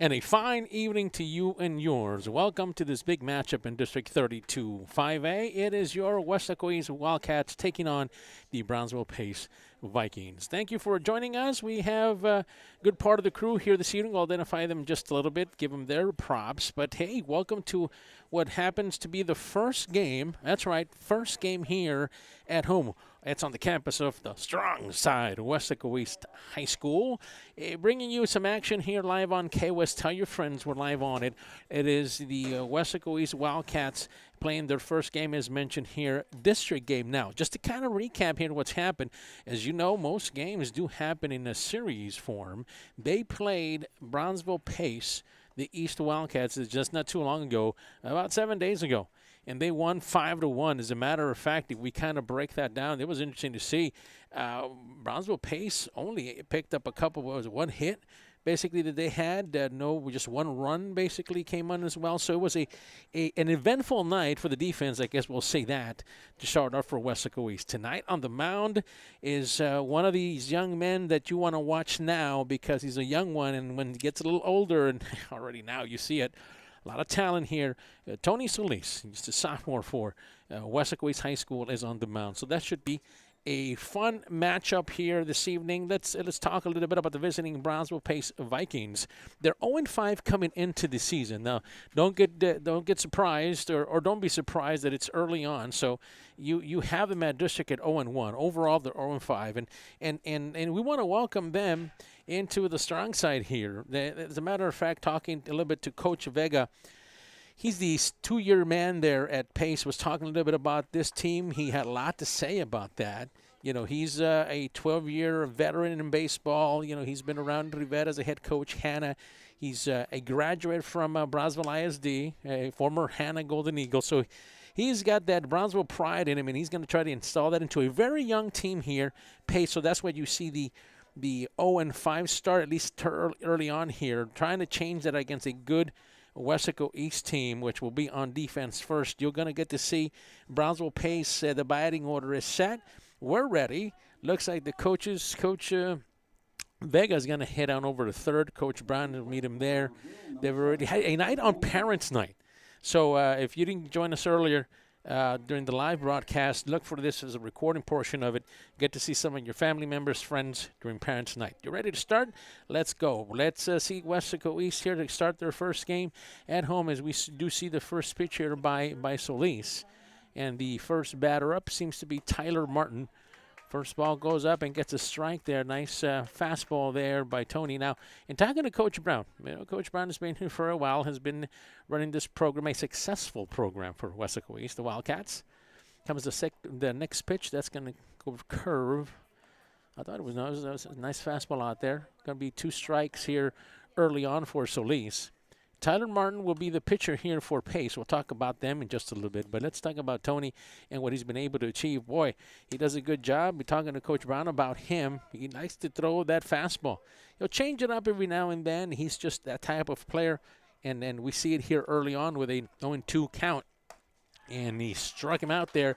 And a fine evening to you and yours. Welcome to this big matchup in District 32 5A. It is your Weslaco Wildcats taking on the Brownsville Pace Vikings. Thank you for joining us. We have a good part of the crew here this evening. We'll identify them just a little bit, give them their props. But hey, welcome to what happens to be the first game. That's right, first game here at home. It's on the campus of the strong side, Weslaco East High School. Bringing you some action here live on KWES. Tell your friends we're live on it. It is the Weslaco East Wildcats playing their first game, as mentioned here, district game. Now, just to kind of recap here what's happened, as you know, most games do happen in a series form. They played Brownsville Pace, the East Wildcats, just not too long ago, about 7 days ago. And they won 5-1. As a matter of fact, if we kind of break that down, it was interesting to see. Brownsville Pace only picked up a couple, one hit, basically, that they had. Just one run basically came on as well. So it was an eventful night for the defense, I guess we'll say that, to start off for Weslaco East. Tonight on the mound is one of these young men that you want to watch now because he's a young one, and when he gets a little older, and already now you see it, a lot of talent here. Tony Solis, just a sophomore for Weslaco East High School, is on the mound. So that should be a fun matchup here this evening. Let's talk a little bit about the visiting Brownsville Pace Vikings. They're 0-5 coming into the season. Now, don't get surprised or don't be surprised that it's early on. So you have them at district at 0-1. Overall, they're 0-5, and we want to welcome them into the strong side here. As a matter of fact, talking a little bit to Coach Vega. He's the two-year man there at Pace, was talking a little bit about this team. He had a lot to say about that. You know, he's a 12-year veteran in baseball. You know, he's been around Rivera as a head coach, Hannah. He's a graduate from Brownsville ISD, a former Hannah Golden Eagle. So he's got that Brownsville pride in him, and he's going to try to install that into a very young team here, Pace. So that's why you see the 0-5 start, at least early on here, trying to change that against a good Weslaco East team, which will be on defense first. You're going to get to see Brownsville Pace. The batting order is set. We're ready. Looks like the Coach Vega is going to head on over to third. Coach Brown will meet him there. They've already had a night on Parents' Night. So if you didn't join us earlier during the live broadcast, look for this as a recording portion of it. Get to see some of your family members, friends during Parents' Night. You ready to start? Let's go. Let's see Weslaco East here to start their first game at home, as we do see the first pitch here by Solis. And the first batter up seems to be Tyler Martin. First ball goes up and gets a strike there. Nice fastball there by Tony. Now, in talking to Coach Brown, Coach Brown has been here for a while, has been running this program, a successful program for Weslaco East, the Wildcats. Comes the next pitch. That's going to go curve. I thought it was a nice fastball out there. Going to be 2 strikes here early on for Solis. Tyler Martin will be the pitcher here for Pace. We'll talk about them in just a little bit, but let's talk about Tony and what he's been able to achieve. Boy, he does a good job. We're talking to Coach Brown about him. He likes to throw that fastball. He'll change it up every now and then. He's just that type of player, and we see it here early on with a 0-2 count, and he struck him out there.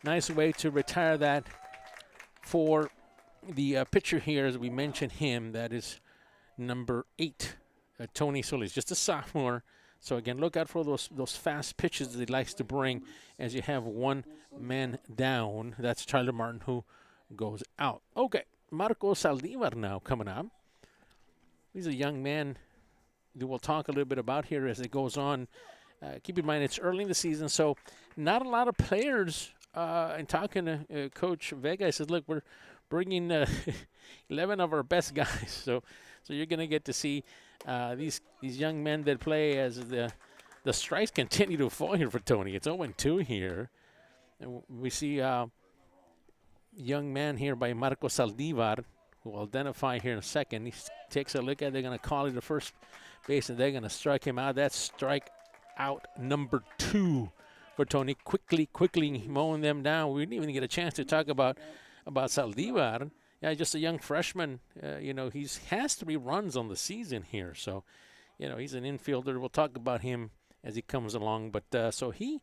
Nice way to retire that for the pitcher here, as we mentioned him. That is number 8. Tony Solis, just a sophomore. So, again, look out for those fast pitches that he likes to bring as you have one man down. That's Tyler Martin, who goes out. Okay, Marco Saldivar now coming up. He's a young man that we'll talk a little bit about here as it goes on. Keep in mind, it's early in the season, so not a lot of players. And talking to Coach Vega, I said, look, we're bringing 11 of our best guys. So you're going to get to see these young men that play as the strikes continue to fall here for Tony. It's 0-2 here. And we see young man here by Marco Saldivar, who will identify here in a second. He takes a look at it. They're going to call it the first base, and they're going to strike him out. That's strike out number 2 for Tony. Quickly mowing them down. We didn't even get a chance to talk about Saldivar. Yeah, just a young freshman. He has 3 runs on the season here. So, he's an infielder. We'll talk about him as he comes along. But so he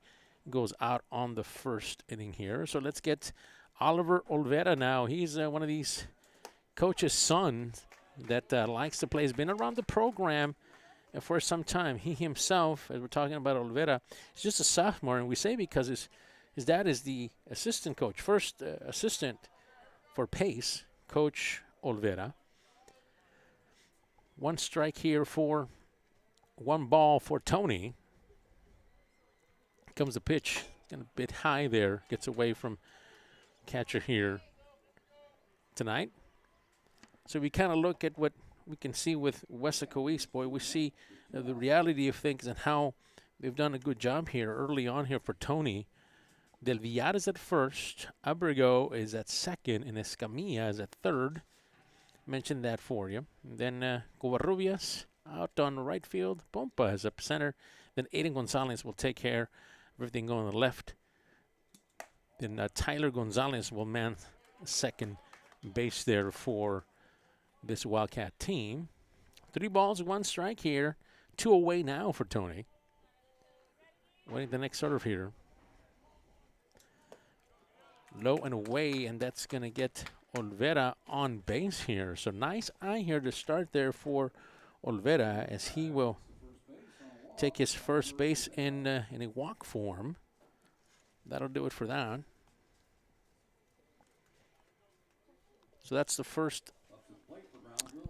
goes out on the first inning here. So let's get Oliver Olvera now. He's one of these coach's sons that likes to play. He's been around the program for some time. He himself, as we're talking about Olvera, is just a sophomore, and we say because his dad is the assistant coach, first assistant for Pace, Coach Olvera. One strike here for one ball for Tony. Comes the pitch, a bit high there, gets away from catcher here tonight. So we kind of look at what we can see with Weslaco East, boy. We see the reality of things and how they've done a good job here early on here for Tony. Del Villar is at first, Abrego is at second, and Escamilla is at third. Mentioned that for you. And then Covarrubias out on the right field. Pompa is up center. Then Aiden Gonzalez will take care of everything going on the left. Then Tyler Gonzalez will man second base there for this Wildcat team. 3 balls, 1 strike here. 2 away now for Tony. Waiting the next serve here. Low and away, and that's going to get Olvera on base here. So nice eye here to start there for Olvera as he will take his first base in a walk form. That'll do it for that. So that's the first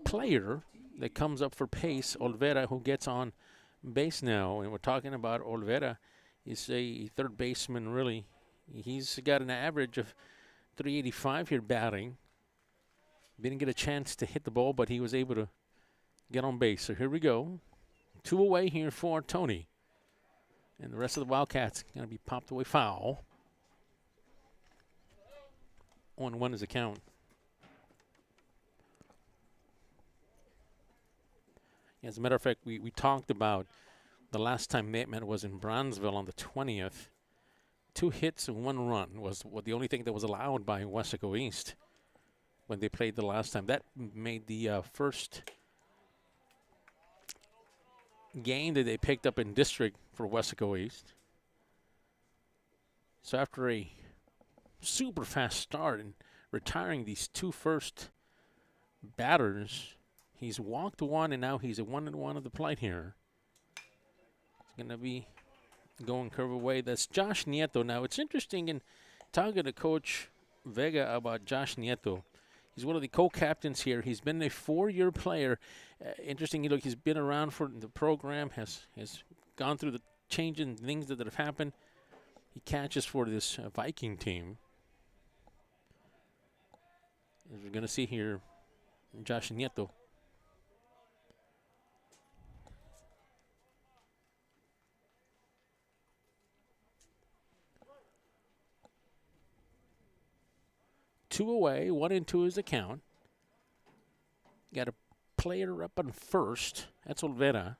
player that comes up for Pace, Olvera, who gets on base now. And we're talking about Olvera. He's a third baseman, really. He's got an average of 385 here batting. Didn't get a chance to hit the ball, but he was able to get on base. So here we go. 2 away here for Tony. And the rest of the Wildcats going to be popped away foul. 1-1 is the count. As a matter of fact, we talked about the last time they met was in Brownsville on the 20th. 2 hits and 1 run was the only thing that was allowed by Weslaco East when they played the last time. That made the first game that they picked up in district for Weslaco East. So after a super fast start and retiring these 2 first batters, he's walked 1, and now he's a 1-1 of the plate here. It's going to be going curve away. That's Josh Nieto. Now, it's interesting in talking to Coach Vega about Josh Nieto. He's one of the co-captains here. He's been a 4-year player. Interesting, he's been around for the program, has gone through the changing things that have happened. He catches for this Viking team. As we're going to see here, Josh Nieto. Two away, 1-2 is the count. Got a player up on first. That's Olvera.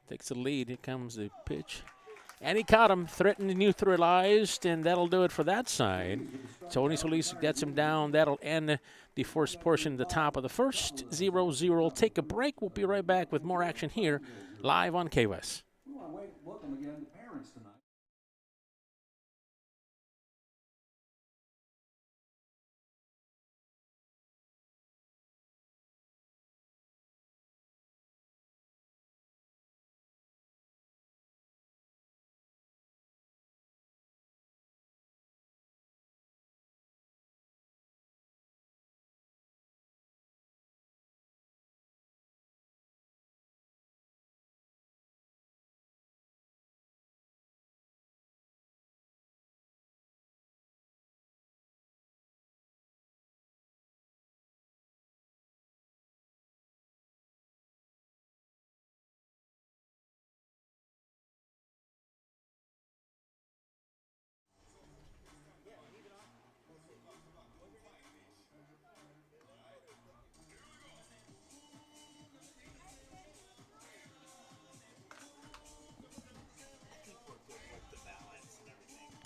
Takes the lead. Here comes the pitch. And he caught him, threatened and neutralized, and that'll do it for that side. Tony Solis gets him down. That'll end the first portion, the top of the first. 0-0. Take a break. We'll be right back with more action here, live on KWES. Welcome again to parents tonight.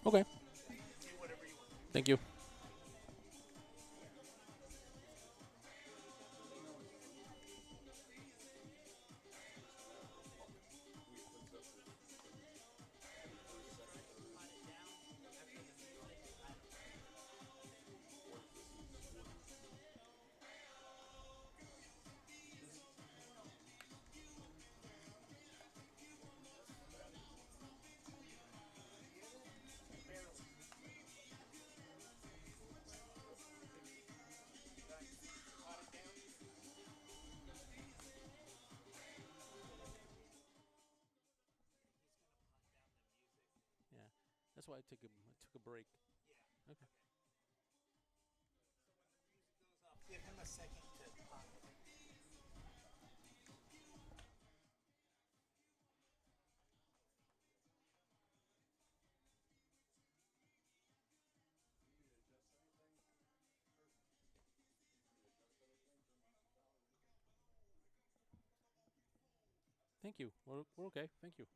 Okay. Thank you. That's why I took a break. Okay. Give him a second to pop. Thank you. We're okay. Thank you.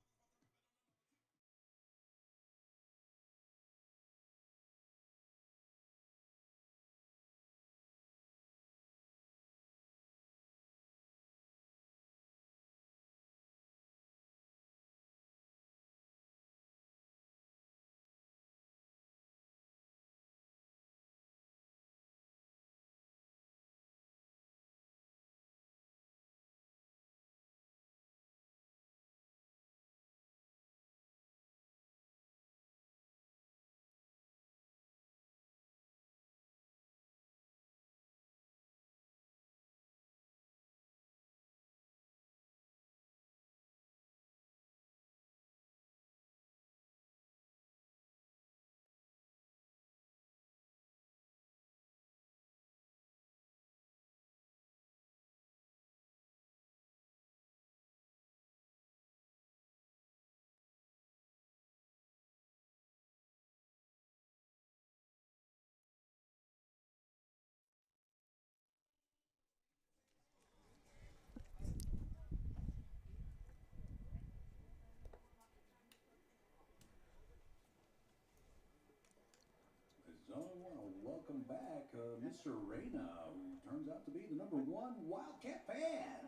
So I want to welcome back Mr. Reyna, who turns out to be the #1 Wildcat fan.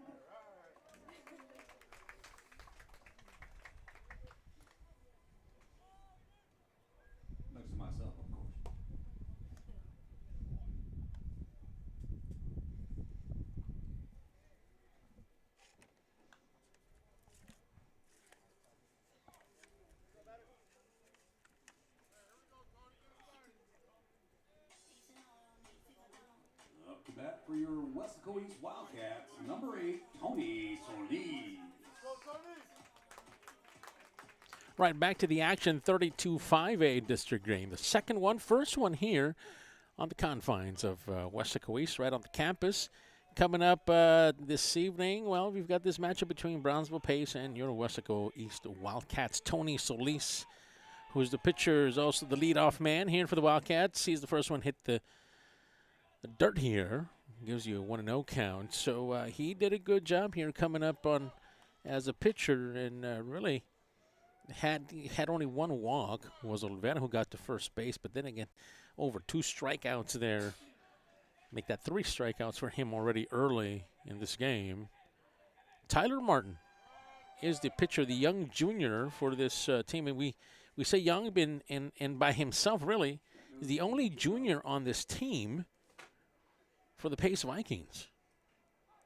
Next to myself, of course. Up to bat for your Weslaco East Wildcats, #8, Tony Solis. Right, back to the action, 32-5A district game. The second one, first one here on the confines of Weslaco East, right on the campus. Coming up this evening, well, we've got this matchup between Brownsville Pace and your Weslaco East Wildcats. Tony Solis, who's the pitcher, is also the leadoff man here for the Wildcats. He's the first one hit the dirt here. Gives you a 1-0 count. So he did a good job here coming up on as a pitcher and really had only one walk. Was Olvera who got to first base, but then again, over 2 strikeouts there. Make that 3 strikeouts for him already early in this game. Tyler Martin is the pitcher, the young junior for this team. And we say young and by himself, really, is the only junior on this team for the Pace Vikings.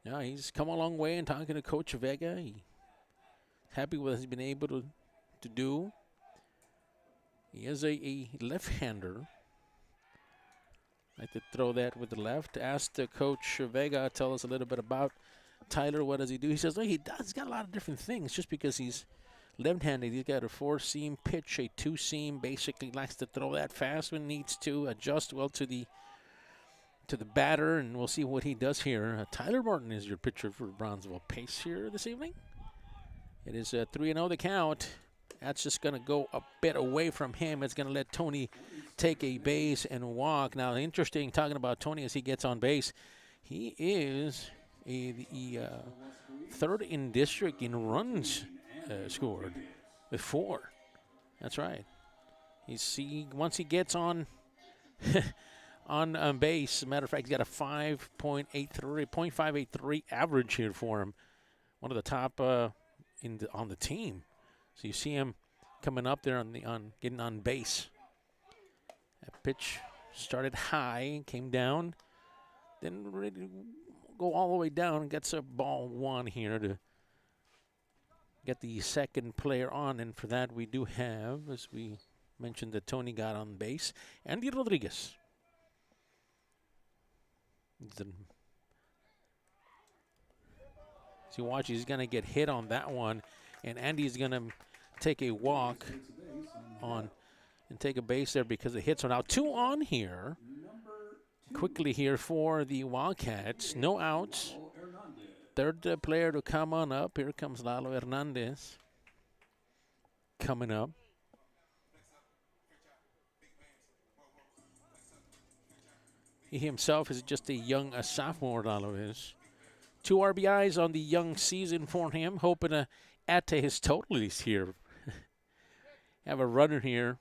Yeah, he's come a long way in talking to Coach Vega. He's happy with what he's been able to do. He is a left-hander. Like to throw that with the left. Asked Coach Vega, tell us a little bit about Tyler. What does he do? He says, well, he's got a lot of different things. Just because he's left-handed, he's got a 4-seam pitch, a 2-seam. Basically likes to throw that fast when needs to. Adjust well to the batter, and we'll see what he does here. Tyler Martin is your pitcher for Brownsville Pace here this evening. It is 3-0 the count. That's just going to go a bit away from him. It's going to let Tony take a base and walk. Now, interesting talking about Tony as he gets on base. He is the third in district in runs scored with 4. That's right. Once he gets on on base, as a matter of fact, he's got a 0.583 average here for him. One of the top on the team. So you see him coming up there on getting on base. That pitch started high, came down, then ready to go all the way down and gets a ball 1 here to get the second player on. And for that, we do have, as we mentioned, that Tony got on base, Andy Rodriguez. So watch, he's going to get hit on that one, and Andy's going to take a walk on and take a base there because the hits are now 2 on here. Quickly here for the Wildcats. No outs. Third player to come on up. Here comes Lalo Hernandez coming up. He himself is just a sophomore, Lalo is. 2 RBIs on the young season for him. Hoping to add to his total this here. Have a runner here.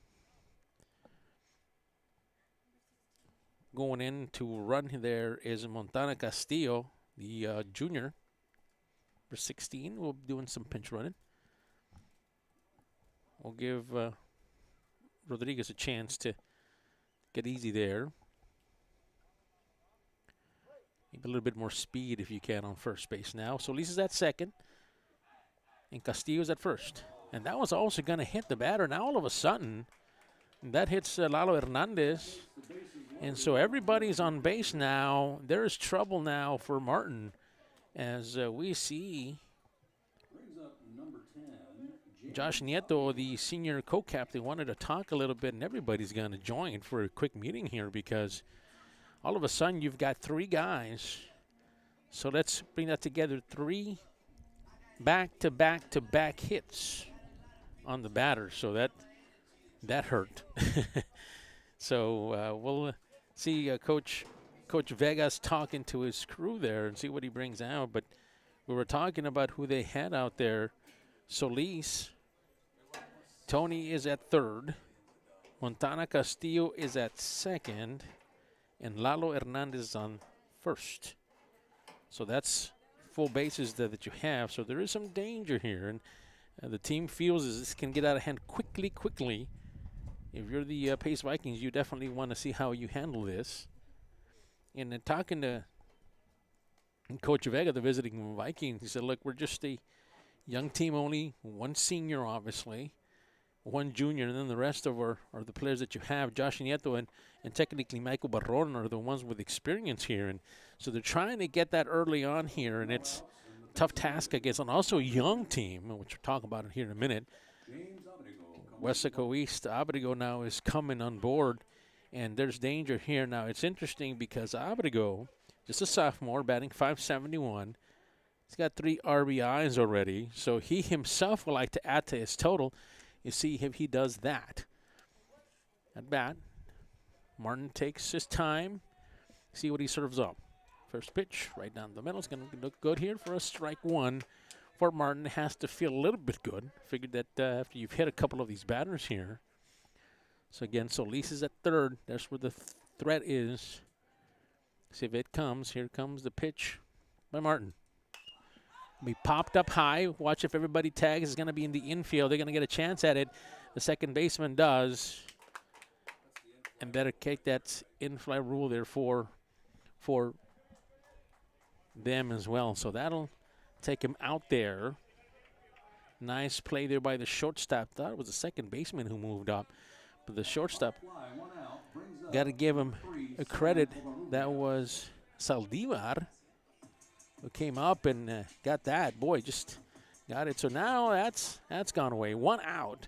Going in to run there is Montana Castillo, the junior. For 16, we'll be doing some pinch running. We'll give Rodriguez a chance to get easy there. Maybe a little bit more speed if you can on first base now. So Lisa's at second, and Castillo's at first. And that was also going to hit the batter. Now all of a sudden, that hits Lalo Hernandez. And so everybody's on base now. There is trouble now for Martin as we see Josh Nieto, the senior co-captain, wanted to talk a little bit, and everybody's going to join for a quick meeting here because all of a sudden you've got 3 guys. So let's bring that together. 3 back-to-back-to-back hits on the batter. So that hurt. So we'll see Coach Vegas talking to his crew there and see what he brings out. But we were talking about who they had out there. Solis, Tony is at third. Montana Castillo is at second. And Lalo Hernandez on first. So that's full bases that you have. So there is some danger here. And the team feels as this can get out of hand quickly. If you're the Pace Vikings, you definitely want to see how you handle this. And then talking to Coach Vega, the visiting Vikings, he said, look, we're just a young team only, 1 senior, obviously, 1 junior, and then the rest of are the players that you have. Josh Nieto and technically Michael Barron are the ones with experience here. And so they're trying to get that early on here, and it's a tough task against an also young team, which we'll talk about it here in a minute. Weslaco East, Abrigo now is coming on board, and there's danger here. Now, it's interesting because Abrigo, just a sophomore, batting .571. He's got 3 RBIs already, so he himself would like to add to his total. You see if he does that. At bat, Martin takes his time, see what he serves up. First pitch, right down the middle. It's going to look good here for a strike 1. Fort Martin has to feel a little bit good. Figured that after you've hit a couple of these batters here. So again, Solis is at third. That's where the threat is. See if it comes. Here comes the pitch by Martin. Be popped up high. Watch if everybody tags. Is going to be in the infield. They're going to get a chance at it. The second baseman does. And better take that in-fly rule there for them as well. So that'll take him out there. Nice play there by the shortstop. Thought it was the second baseman who moved up. But the shortstop, got to give him a credit. That was Saldivar who came up and got that. Boy, just got it. So now that's gone away. 1 out.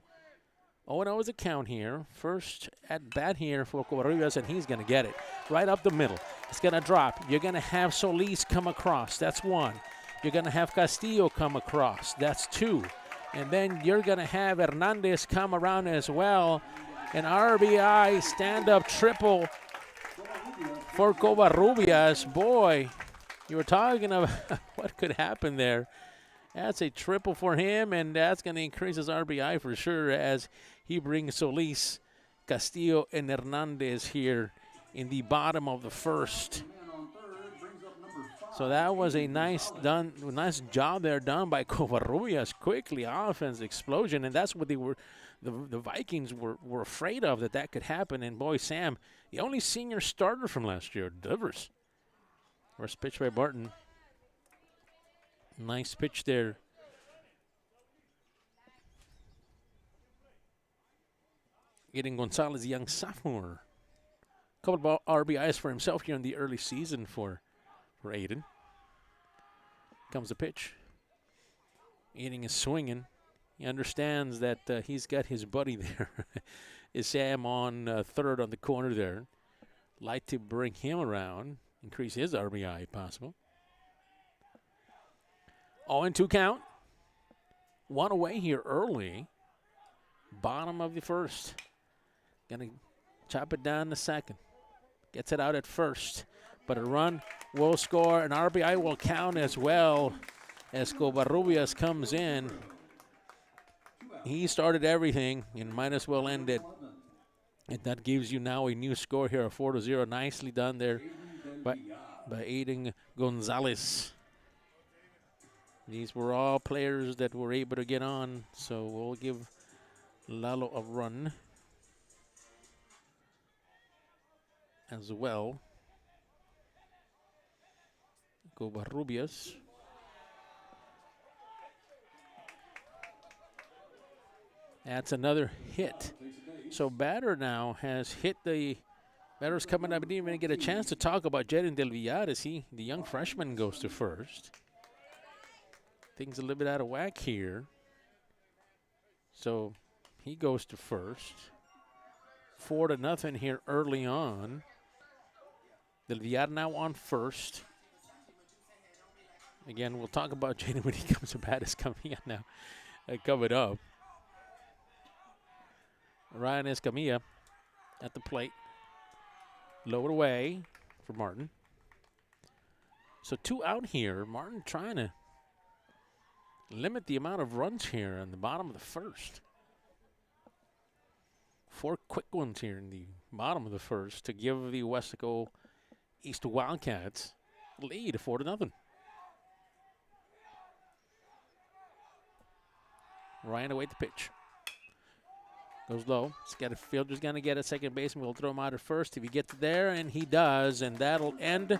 0-0 is the count here. First at bat here for Covarrubias, and he's going to get it. Right up the middle. It's going to drop. You're going to have Solis come across. That's 1. You're going to have Castillo come across. That's 2. And then you're going to have Hernandez come around as well. An RBI stand-up triple for Covarrubias. Boy, you were talking about what could happen there. That's a triple for him, and that's going to increase his RBI for sure as he brings Solis, Castillo, and Hernandez here in the bottom of the first. So that was a nice job there done by Covarrubias. Quickly, offense explosion, and that's what they were. The Vikings were afraid of, that could happen. And boy, Sam, the only senior starter from last year, delivers. First pitch by Barton. Nice pitch there. Getting Gonzalez, the young sophomore. Couple of RBIs for himself here in the early season for Aiden. Comes the pitch. Aiden is swinging. He understands that he's got his buddy there is Sam on third on the corner there. Like to bring him around, increase his RBI if possible. 0-2 count. One away here early. Bottom of the first. Gonna chop it down the second. Gets it out at first. But a run will score. An RBI will count as well as Covarrubias comes in. He started everything and might as well end it. And that gives you now a new score here of 4-0. Nicely done there by Aiden Gonzalez. These were all players that were able to get on, so we'll give Lalo a run as well. Covarrubias. That's another hit. So batter now has hit the batter's coming up. I didn't even get a chance to talk about Jaden Del Villar as the young freshman goes to first. Things a little bit out of whack here. So he goes to first. 4-0 here early on. Del Villar now on first. Again, we'll talk about Jaden when he comes to bat. Is coming on now. Covered up. Ryan Escamilla at the plate. Lowered away for Martin. So 2 out here. Martin trying to limit the amount of runs here on the bottom of the first. 4 quick ones here in the bottom of the first to give the Weslaco East Wildcats lead 4-0. Ryan away the pitch. Goes low. He's got a fielder's going to get a second baseman. We'll throw him out at first if he gets there, and he does, and that'll end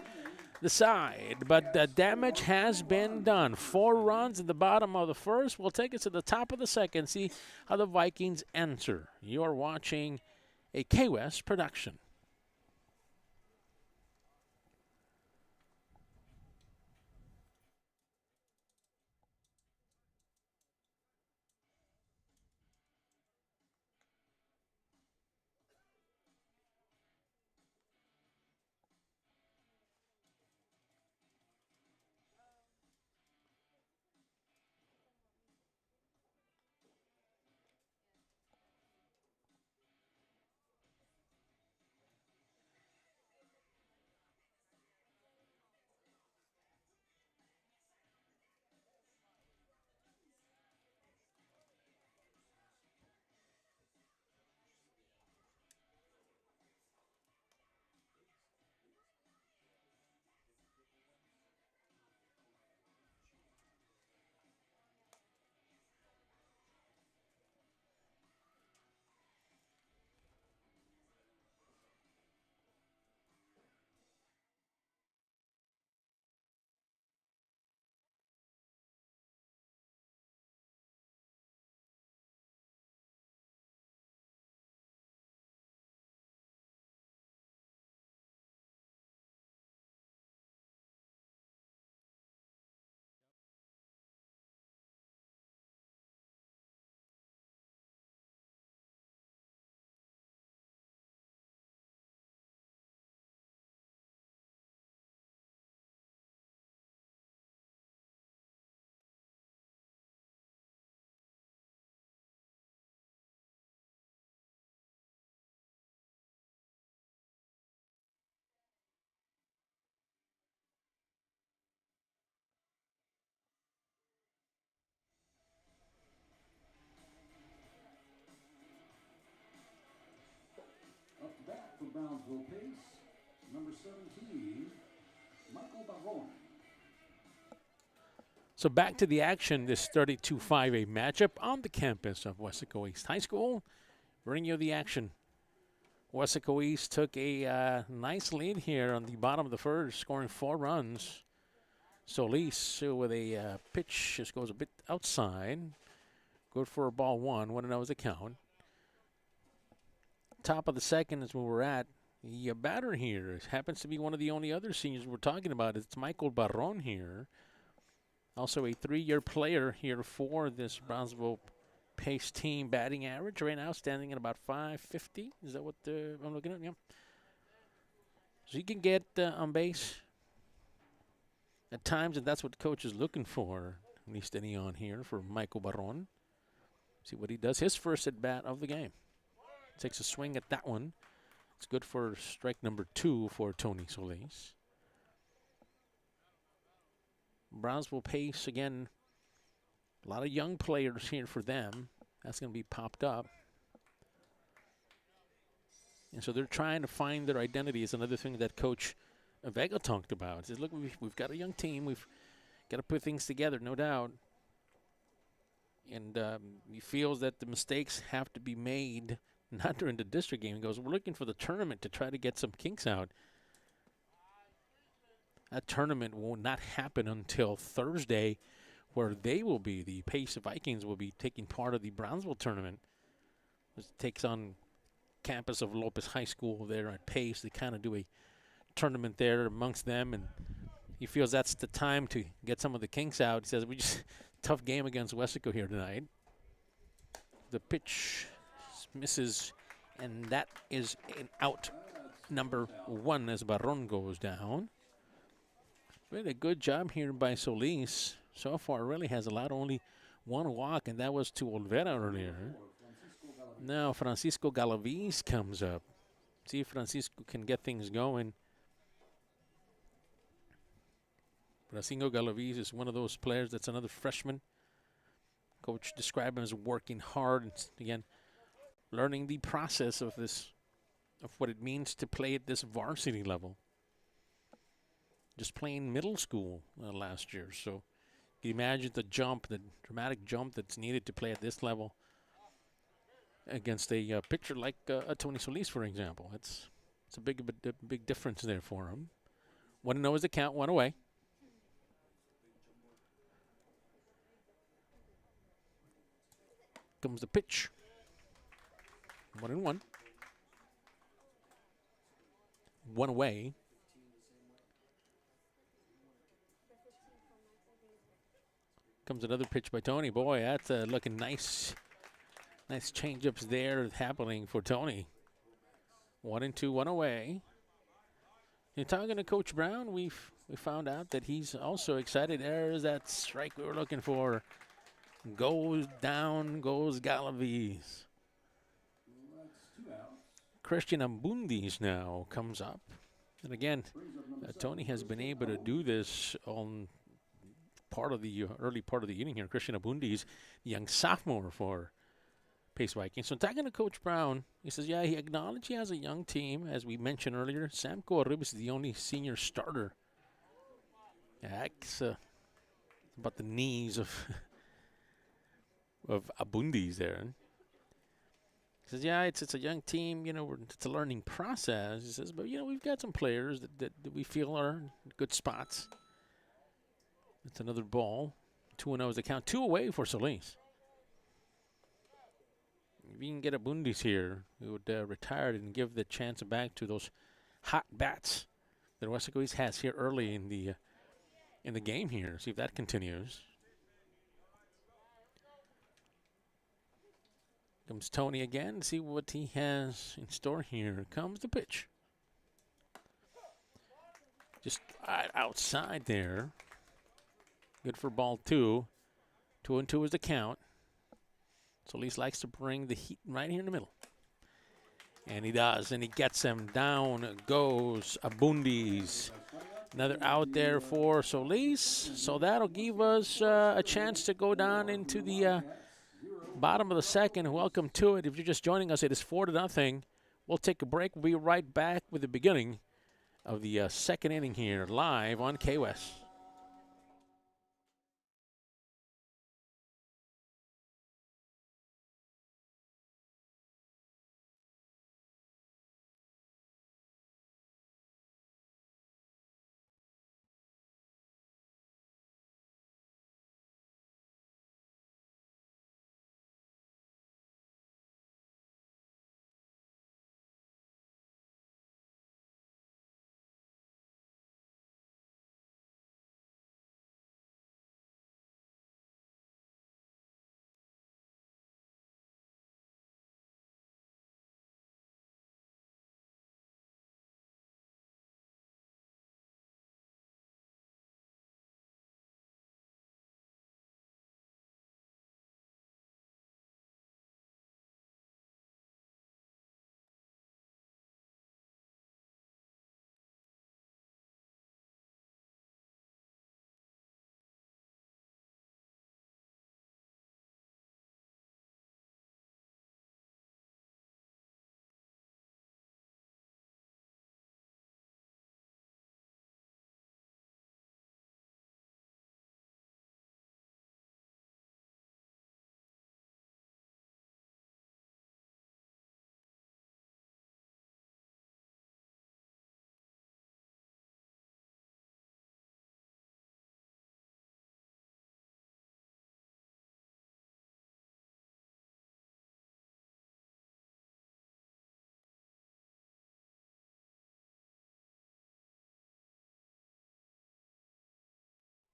the side. But the damage has been done. 4 runs in the bottom of the first. We'll take it to the top of the second, see how the Vikings answer. You're watching a KWES production. Up to bat for Brownsville Pace, number 17, Michael Barron. So back to the action, this 32-5A matchup on the campus of Weslaco East High School. Bring you the action. Weslaco East took a nice lead here on the bottom of the first, scoring 4 runs. Solis with a pitch just goes a bit outside. Good for a ball 1. 1-0 is the count. Top of the second is where we're at. The batter here happens to be one of the only other seniors we're talking about. It's Michael Barron here. Also a 3-year player here for this Brownsville Pace team batting average right now standing at about 550. Is that what I'm looking at? Yeah. So you can get on base at times, and that's what the coach is looking for. At least any on here for Michael Barron. See what he does. His first at bat of the game. Takes a swing at that one. It's good for strike number 2 for Tony Solis. Brownsville Pace again. A lot of young players here for them. That's going to be popped up. And so they're trying to find their identity. Is another thing that Coach Vega talked about. He says, look, we've got a young team. We've got to put things together, no doubt. And he feels that the mistakes have to be made, not during the district game. He goes, we're looking for the tournament to try to get some kinks out. That tournament will not happen until Thursday, where they will be, the Pace Vikings will be taking part of the Brownsville tournament. It takes on campus of Lopez High School there at Pace. They kind of do a tournament there amongst them, and he feels that's the time to get some of the kinks out. He says, we just, tough game against Weslaco here tonight. The pitch misses, and that is an out number 1 as Barron goes down. Really a good job here by Solis. So far, really has allowed only 1 walk, and that was to Olvera earlier. Now Francisco Galaviz comes up. See if Francisco can get things going. Francisco Galaviz is one of those players that's another freshman. Coach described him as working hard, and again, learning the process of this, of what it means to play at this varsity level. Just playing middle school last year, so you imagine the jump, the dramatic jump that's needed to play at this level against a pitcher like a Tony Solis, for example. It's a big difference there for him. 1-0 is the count, 1 away. Comes the pitch. 1-1. 1 away. Comes another pitch by Tony. Boy, that's looking nice. Nice change-ups there happening for Tony. 1-2, 1 away. And talking to Coach Brown, we found out that he's also excited. There's that strike we were looking for. Goes down, goes Galaviz. Christian Ambundis now comes up. And again, Tony has been able to do this on part of the early part of the inning here. Christian Abundis, young sophomore for Pace Vikings. So talking to Coach Brown, he says, yeah, he acknowledged he has a young team. As we mentioned earlier, Samko Arribas is the only senior starter. That's about the knees of Abundis there. He says, yeah, it's a young team, you know, it's a learning process. He says, but, you know, we've got some players that we feel are in good spots. It's another ball. 2-0 is the count. 2 away for Solis. If you can get Abundis here, we would retire it and give the chance back to those hot bats that Weslaco East has here early in the game here. See if that continues. Comes Tony again. See what he has in store here. Comes the pitch. Just right outside there. Good for ball 2. 2-2 is the count. Solis likes to bring the heat right here in the middle. And he does, and he gets him. Down goes Abundis. Another out there for Solis. So that'll give us a chance to go down into the bottom of the second. Welcome to it. If you're just joining us, it is 4-0. We'll take a break. We'll be right back with the beginning of the second inning here, live on KWES.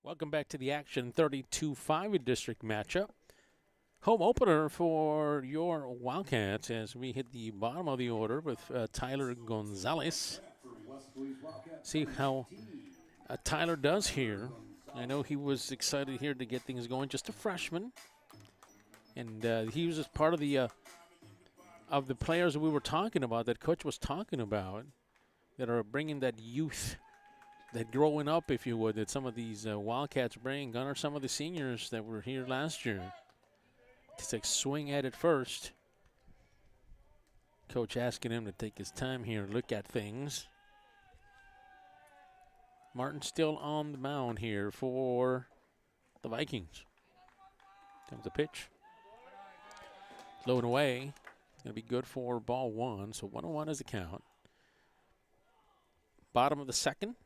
Welcome back to the action. 32-5 district matchup. Home opener for your Wildcats as we hit the bottom of the order with Tyler Gonzalez. See how Tyler does here. I know he was excited here to get things going. Just a freshman. And he was just part of the players that we were talking about, that coach was talking about, that are bringing that youth, that growing up, if you would, that some of these Wildcats bring. Gone are some of the seniors that were here last year. It's like swing at it first. Coach asking him to take his time here, look at things. Martin still on the mound here for the Vikings. Comes the pitch. Low and away. Going to be good for ball one. So 1-1 is the count. Bottom of the second.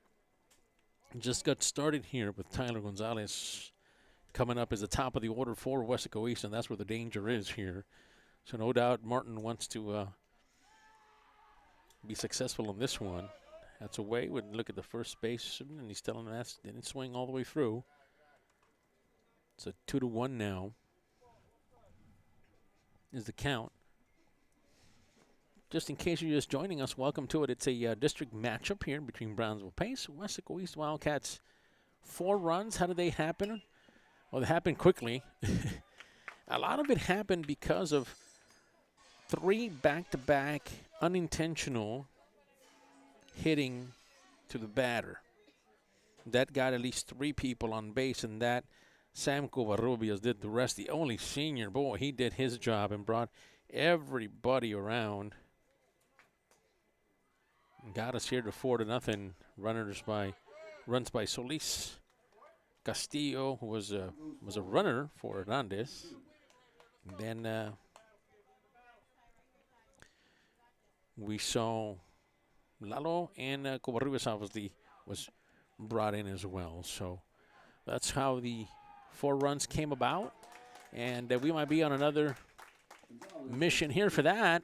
Just got started here with Tyler Gonzalez coming up as the top of the order for Weslaco East, and that's where the danger is here. So no doubt Martin wants to be successful in this one. That's away. Would look at the first base, and he's telling him that didn't swing all the way through. It's a 2-1 now. Is the count. Just in case you're just joining us, welcome to it. It's a district matchup here between Brownsville Pace, Weslaco East Wildcats. 4 runs. How did they happen? Well, they happened quickly. A lot of it happened because of 3 back-to-back unintentional hitting to the batter. That got at least 3 people on base, and that Sam Covarrubias did the rest. The only senior, boy, he did his job and brought everybody around. Got us here to 4-0. Runs by Solis. Castillo, who was a runner for Hernandez. And then we saw Lalo, and Covarrubias obviously was brought in as well. So that's how the 4 runs came about. And we might be on another mission here for that.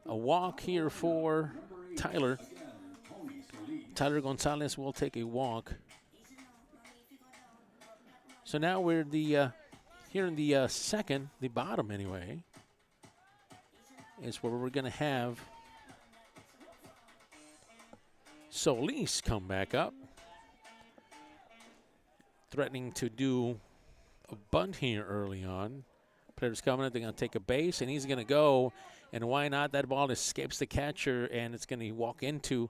A walk here for Tyler. Tyler Gonzalez will take a walk. So now we're here in the second, the bottom anyway, is where we're going to have Solis come back up. Threatening to do a bunt here early on. Players coming up, they're going to take a base, and he's going to go. And why not? That ball escapes the catcher, and it's going to walk into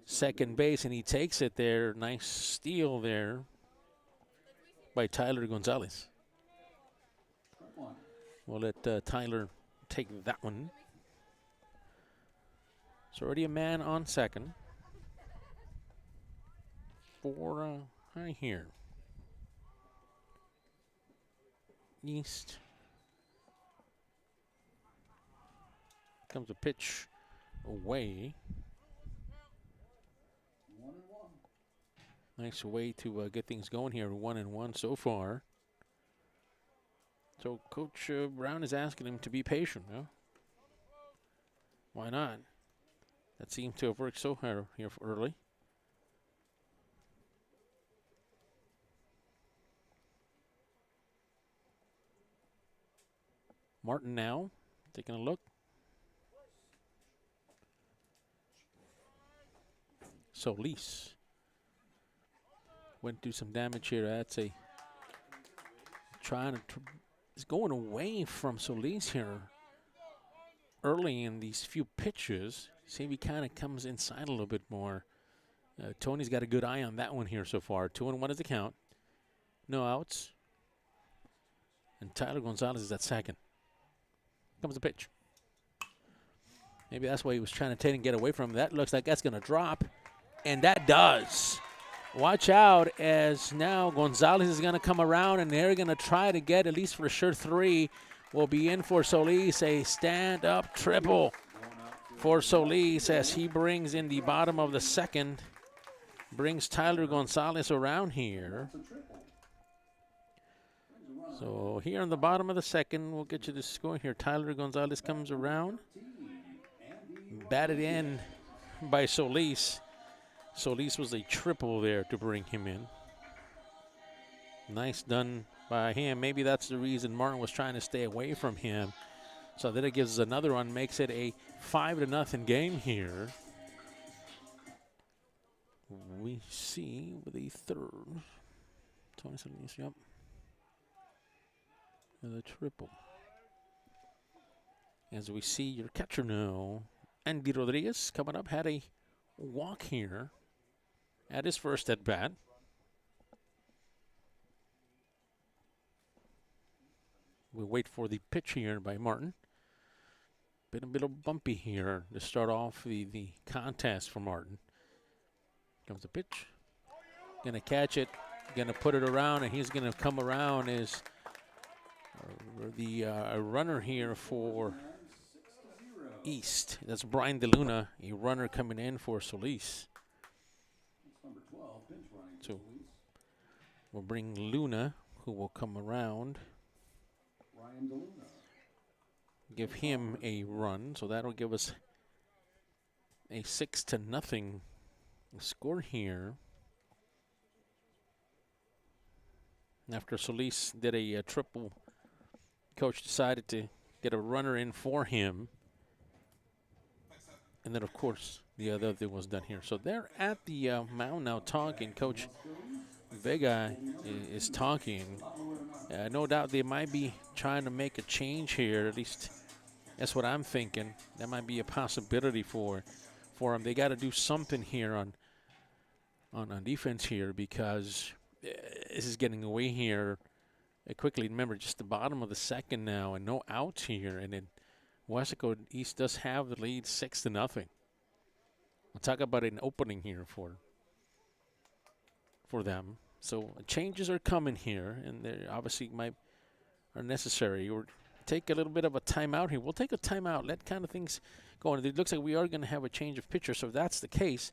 second base, and he takes it there. Nice steal there by Tyler Gonzalez. We'll let Tyler take that one. It's already a man on second for right here. East. Comes a pitch away. 1-1. Nice way to get things going here. 1-1 so far. So Coach Brown is asking him to be patient. Huh? Why not? That seems to have worked so hard here early. Martin now taking a look. Solis went through some damage here. That's a is going away from Solis here early in these few pitches. See if he kind of comes inside a little bit more. Tony's got a good eye on that one here so far. 2-1 is the count. No outs. And Tyler Gonzalez is at second. Comes the pitch. Maybe that's why he was trying to take and get away from him. That looks like that's going to drop. And that does. Watch out, as now Gonzalez is going to come around, and they're going to try to get, at least for sure, 3. Will be in for Solis. A stand-up triple for Solis as he brings in the bottom of the second. Brings Tyler Gonzalez around here. So here on the bottom of the second, we'll get you the score here. Tyler Gonzalez comes around. Batted in by Solis. Solis was a triple there to bring him in. Nice done by him. Maybe that's the reason Martin was trying to stay away from him. So then it gives us another one, makes it a 5-0 game here. We see with the third. 27, yep. And the triple. As we see your catcher now, Andy Rodriguez coming up, had a walk here at his first at bat. We wait for the pitch here by Martin. Been a bit bumpy here to start off the contest for Martin. Comes the pitch. Gonna catch it. Gonna put it around, and he's gonna come around as the runner here for East. That's Brian DeLuna, a runner coming in for Solis. Number 12, pinch running. So we'll bring Luna, who will come around. Ryan DeLuna. Give him a run, so that'll give us a 6-0 score here. After Solis did a triple, coach decided to get a runner in for him. And then, of course, the other thing was done here. So they're at the mound now talking. Coach Vega is talking. No doubt they might be trying to make a change here. At least that's what I'm thinking. That might be a possibility for them. They got to do something here on defense here, because this is getting away here quickly. Remember, just the bottom of the second now and no outs here. And then Weslaco East does have the lead 6-0. We'll talk about an opening here for them. So changes are coming here, and they obviously are necessary. Or take a little bit of a timeout here. We'll take a timeout, let kind of things go. And it looks like we are going to have a change of pitcher. So if that's the case,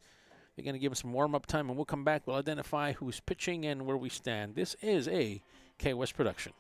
they're going to give us some warm-up time, and we'll come back. We'll identify who's pitching and where we stand. This is a KWES production.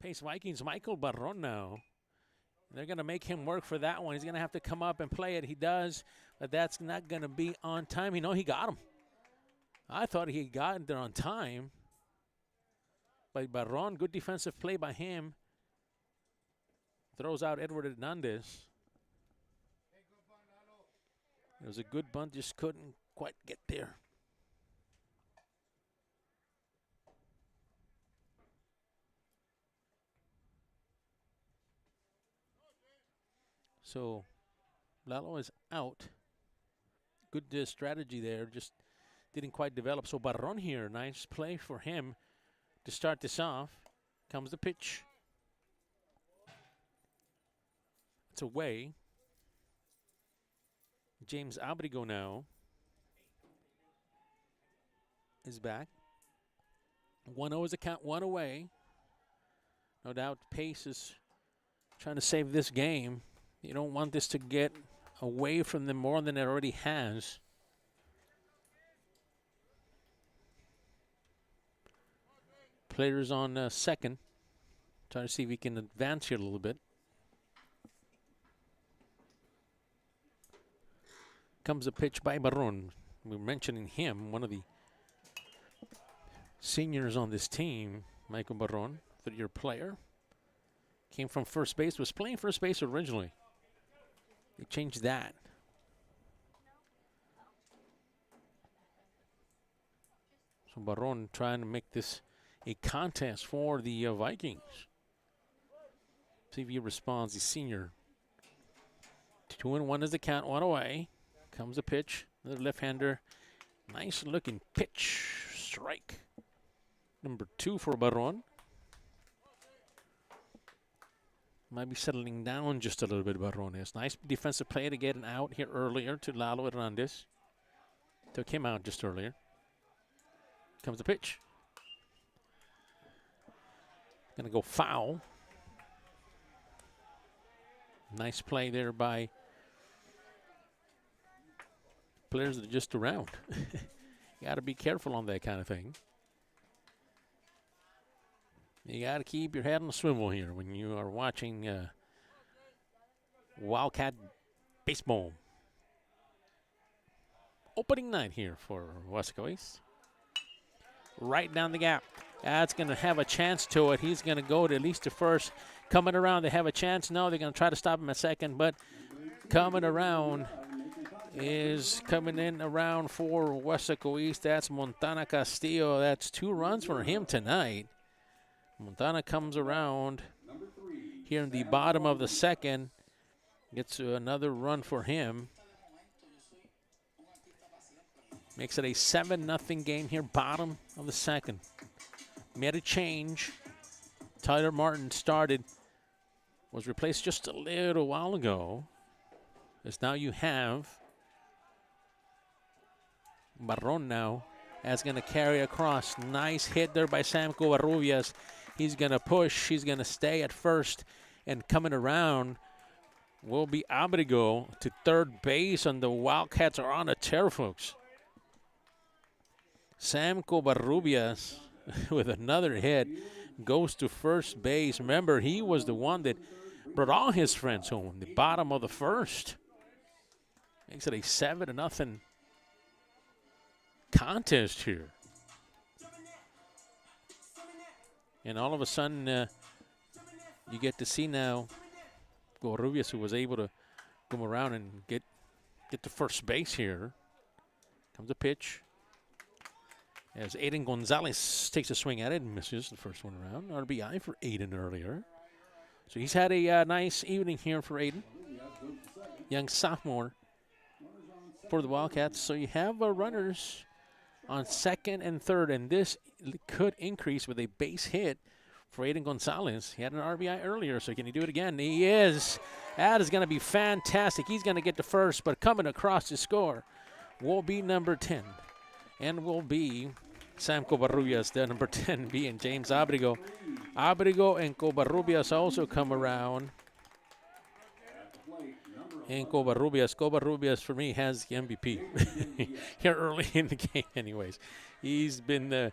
Pace Vikings, Michael Barron now. They're going to make him work for that one. He's going to have to come up and play it. He does, but that's not going to be on time. You know, he got him. I thought he got there on time. By Barron, good defensive play by him. Throws out Edward Hernandez. It was a good bunt, just couldn't quite get there. So Lalo is out. Good strategy there, just didn't quite develop. So Barron here, nice play for him to start this off. Comes the pitch. It's away. James Abrigo now is back. 1-0 is the count, one away. No doubt Pace is trying to save this game. You don't want this to get away from them more than it already has. Players on second. Trying to see if we can advance here a little bit. Comes a pitch by Barron. We're mentioning him, one of the seniors on this team, Michael Barron, third-year player. Came from first base, was playing first base originally. They changed that. So Barron trying to make this a contest for the Vikings. See if he responds, the senior. 2-1 is the count, one away. Comes a pitch, another left-hander. Nice looking pitch, strike. Number 2 for Barron. Might be settling down just a little bit, Barron is. Nice defensive play to get an out here earlier to Lalo Hernandez. Took him out just earlier. Comes the pitch. Gonna go foul. Nice play there by players that are just around. You got to be careful on that kind of thing. You got to keep your head on the swivel here when you are watching Wildcat baseball. Opening night here for Weslaco East. Right down the gap. That's going to have a chance to it. He's going to go to at least to first. Coming around, they have a chance. No, they're going to try to stop him at second, but coming around is coming in around for Weslaco East. That's Montana Castillo. That's 2 runs for him tonight. Montana comes around here in the bottom of the second. Gets another run for him. Makes it a 7-0 game here, bottom of the second. Made a change. Tyler Martin started. Was replaced just a little while ago. As now you have Barron now. That's going to carry across. Nice hit there by Sam Covarrubias. He's going to push. He's going to stay at first. And coming around will be Abrigo to third base. And the Wildcats are on a tear, folks. Sam Covarrubias with another hit goes to first base. Remember, he was the one that brought all his friends home in the bottom of the first. Makes it a 7-0 contest here. And all of a sudden, you get to see now Covarrubias, who was able to come around and get to first base here. Comes a pitch. As Aiden Gonzalez takes a swing at it and misses the first one around. RBI for Aiden earlier. So he's had a nice evening here for Aiden. Young sophomore for the Wildcats. So you have runners on second and third, and this could increase with a base hit for Aiden Gonzalez. He had an RBI earlier, so can he do it again? He is. That is going to be fantastic. He's going to get to first, but coming across to score will be number 10, and will be Sam Covarrubias, the number 10 being James Abrigo. Abrigo and Covarrubias also come around. And Covarrubias for me has the MVP here early in the game anyways. He's been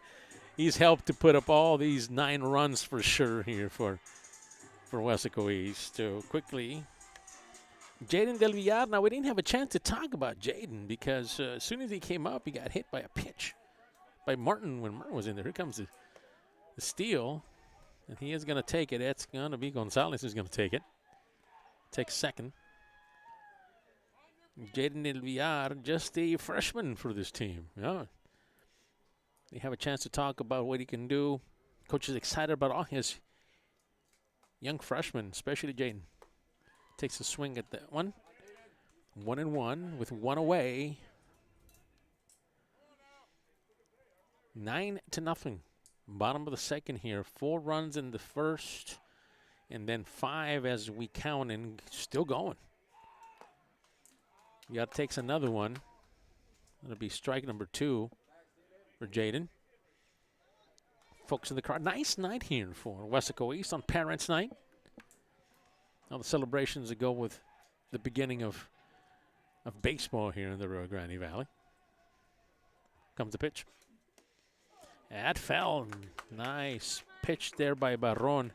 he's helped to put up all these 9 runs for sure here for Weslaco East. So quickly, Jaden Del Villar. Now, we didn't have a chance to talk about Jaden because as soon as he came up, he got hit by a pitch by Martin when Martin was in there. Here comes the steal, and he is going to take it. It's going to be Gonzalez who's going to take it. Takes second. Jaden Del Villar, just a freshman for this team. Yeah. They have a chance to talk about what he can do. Coach is excited about all his young freshmen, especially Jaden. Takes a swing at that one. 1-1 with 1 away. 9-0. Bottom of the second here. 4 runs in the first, and then 5 as we count, and still going. Yard takes another one. It'll be strike number 2 for Jaden. Folks in the crowd. Nice night here for Weslaco East on Parents' Night. All the celebrations that go with the beginning of baseball here in the Rio Grande Valley. Comes the pitch. That fell. Nice pitch there by Barron.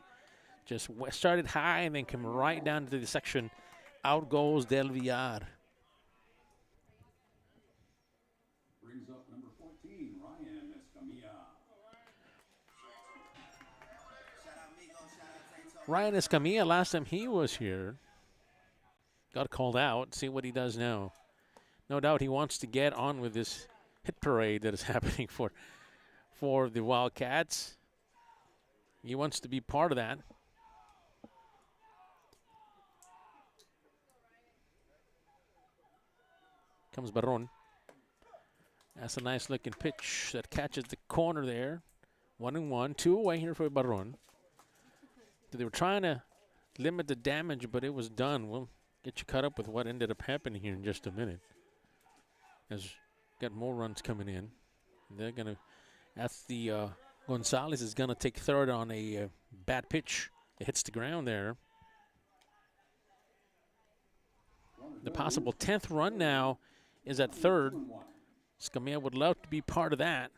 Just started high and then came right down to the section. Out goes Del Villar. Brings up number 14, Ryan Escamilla. Ryan Escamilla, last time he was here, got called out. See what he does now. No doubt he wants to get on with this hit parade that is happening for the Wildcats. He wants to be part of that. Comes Barron. That's a nice looking pitch that catches the corner there. 1-1, 2 away here for Barron. They were trying to limit the damage, but it was done. We'll get you caught up with what ended up happening here in just a minute. As got more runs coming in. They're gonna. That's the Gonzalez is gonna take third on a bad pitch. It hits the ground there. The possible 10th run now is at third. Escamilla would love to be part of that.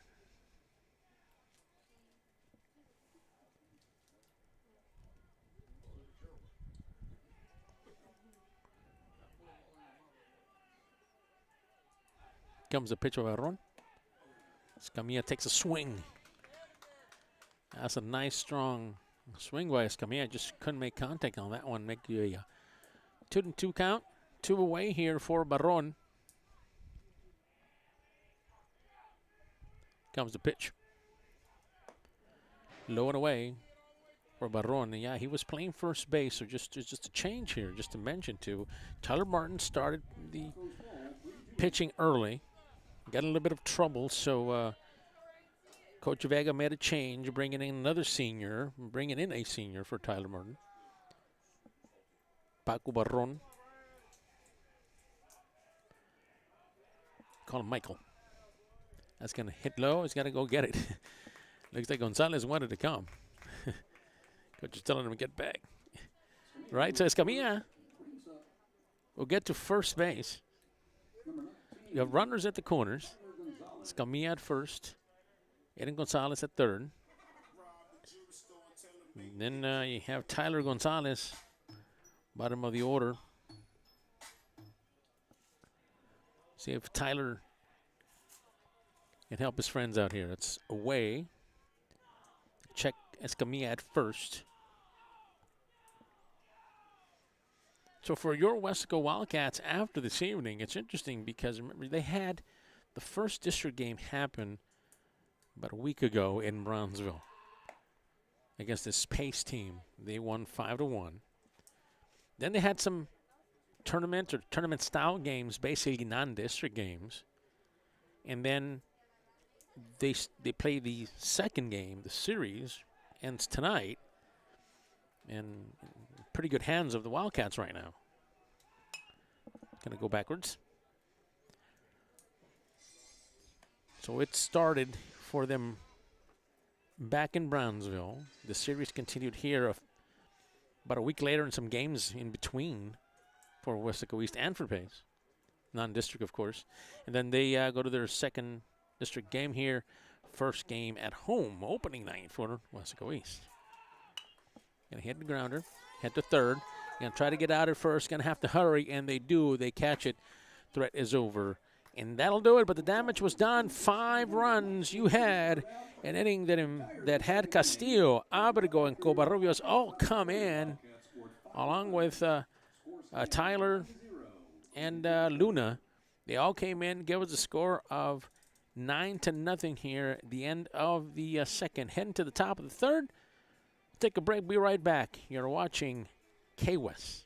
Comes the pitch of Barron. Escamilla takes a swing. That's a nice, strong swing by Escamilla. Just couldn't make contact on that one. Make you a 2-2 count. 2 away here for Barron. Comes the pitch. Low and away for Barron. And yeah, he was playing first base, so just a change here, just to mention too. Tyler Martin started the pitching early. Got a little bit of trouble, so Coach Vega made a change, bringing in a senior for Tyler Martin. Paco Barron. Call him Michael. That's going to hit low. He's got to go get it. Looks like Gonzalez wanted to come. Coach is telling him to get back. Right, so Escamilla will get to first base. You have runners at the corners. Escamilla at first. Eden Gonzalez at third. And then you have Tyler Gonzalez, bottom of the order. See if Tyler can help his friends out here. It's away. Check Escamilla at first. So for your Weslaco Wildcats after this evening, it's interesting because remember they had the first district game happen about a week ago in Brownsville against this Pace team. They won 5-1. Then they had some tournament style games, basically non-district games, and then they play the second game. The series ends tonight, and pretty good hands of the Wildcats right now. Gonna go backwards. So it started for them back in Brownsville. The series continued here about a week later, and some games in between for Weslaco East and for Pace, non-district of course. And then they go to their second district game here first game at home, opening night for Weslaco East. Gonna hit the grounder, hit the third. Gonna try to get out at first, gonna have to hurry, and they do. They catch it. Threat is over. And that'll do it, but the damage was done. 5 runs. You had an inning that had Castillo, Abrego, and Covarrubias all come in, along with Tyler and Luna. They all came in, gave us a score of 9-0 here at the end of the second. Heading to the top of the third. Take a break. Be right back. You're watching KWES.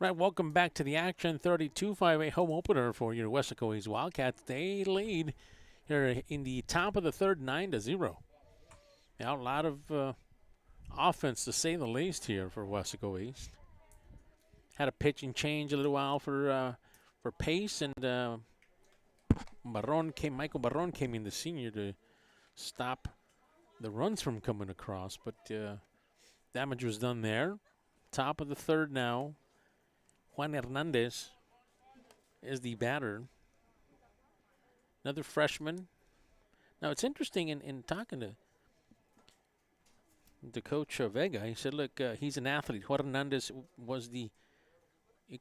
Right, welcome back to the action. 32-5, a home opener for your Weslaco East Wildcats. They lead here in the top of the third, 9-0. Now, a lot of offense, to say the least, here for Weslaco East. Had a pitching change a little while for Pace, and Michael Barron came in, the senior, to stop the runs from coming across, but damage was done there. Top of the third now. Juan Hernandez is the batter. Another freshman. Now, it's interesting in talking to the coach Vega. He said, look, he's an athlete. Juan Hernandez was the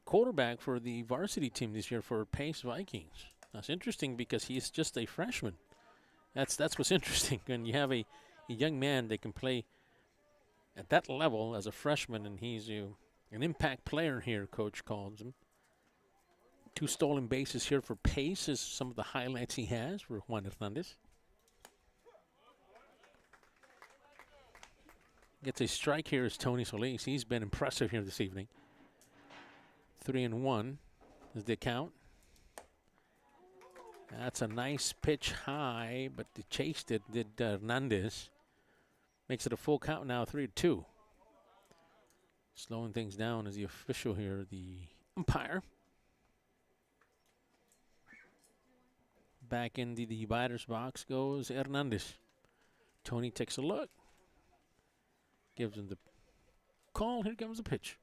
quarterback for the varsity team this year for Pace Vikings. That's interesting because he's just a freshman. That's what's interesting. When you have a young man that can play at that level as a freshman, and he's an impact player here, Coach calls him. 2 stolen bases here for Pace is some of the highlights he has for Juan Hernandez. Gets a strike here is Tony Solis. He's been impressive here this evening. 3-1 is the count. That's a nice pitch high, but they chased it, did Hernandez. Makes it a full count now, 3-2. Slowing things down is the official here, the umpire. Back into the batter's box goes Hernandez. Tony takes a look. Gives him the call. Here comes the pitch.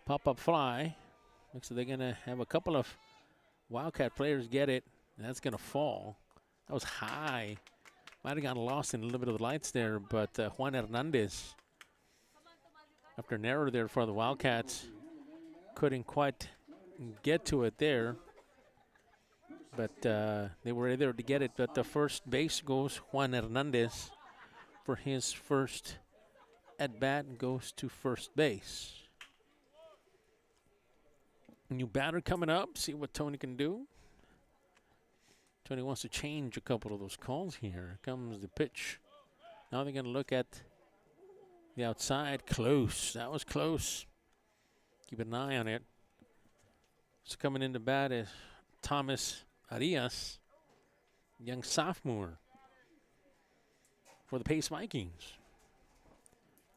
Pop-up fly. Looks like they're going to have a couple of Wildcat players get it. That's going to fall. That was high. Might have gotten lost in a little bit of the lights there, but Juan Hernandez, after an error there for the Wildcats, couldn't quite get to it there. But they were able to get it. But the first base goes Juan Hernandez for his first at-bat and goes to first base. New batter coming up. See what Tony can do. Tony wants to change a couple of those calls here. Here comes the pitch. Now they're going to look at the outside. Close. That was close. Keep an eye on it. So coming into bat is Thomas Arias, young sophomore for the Pace Vikings.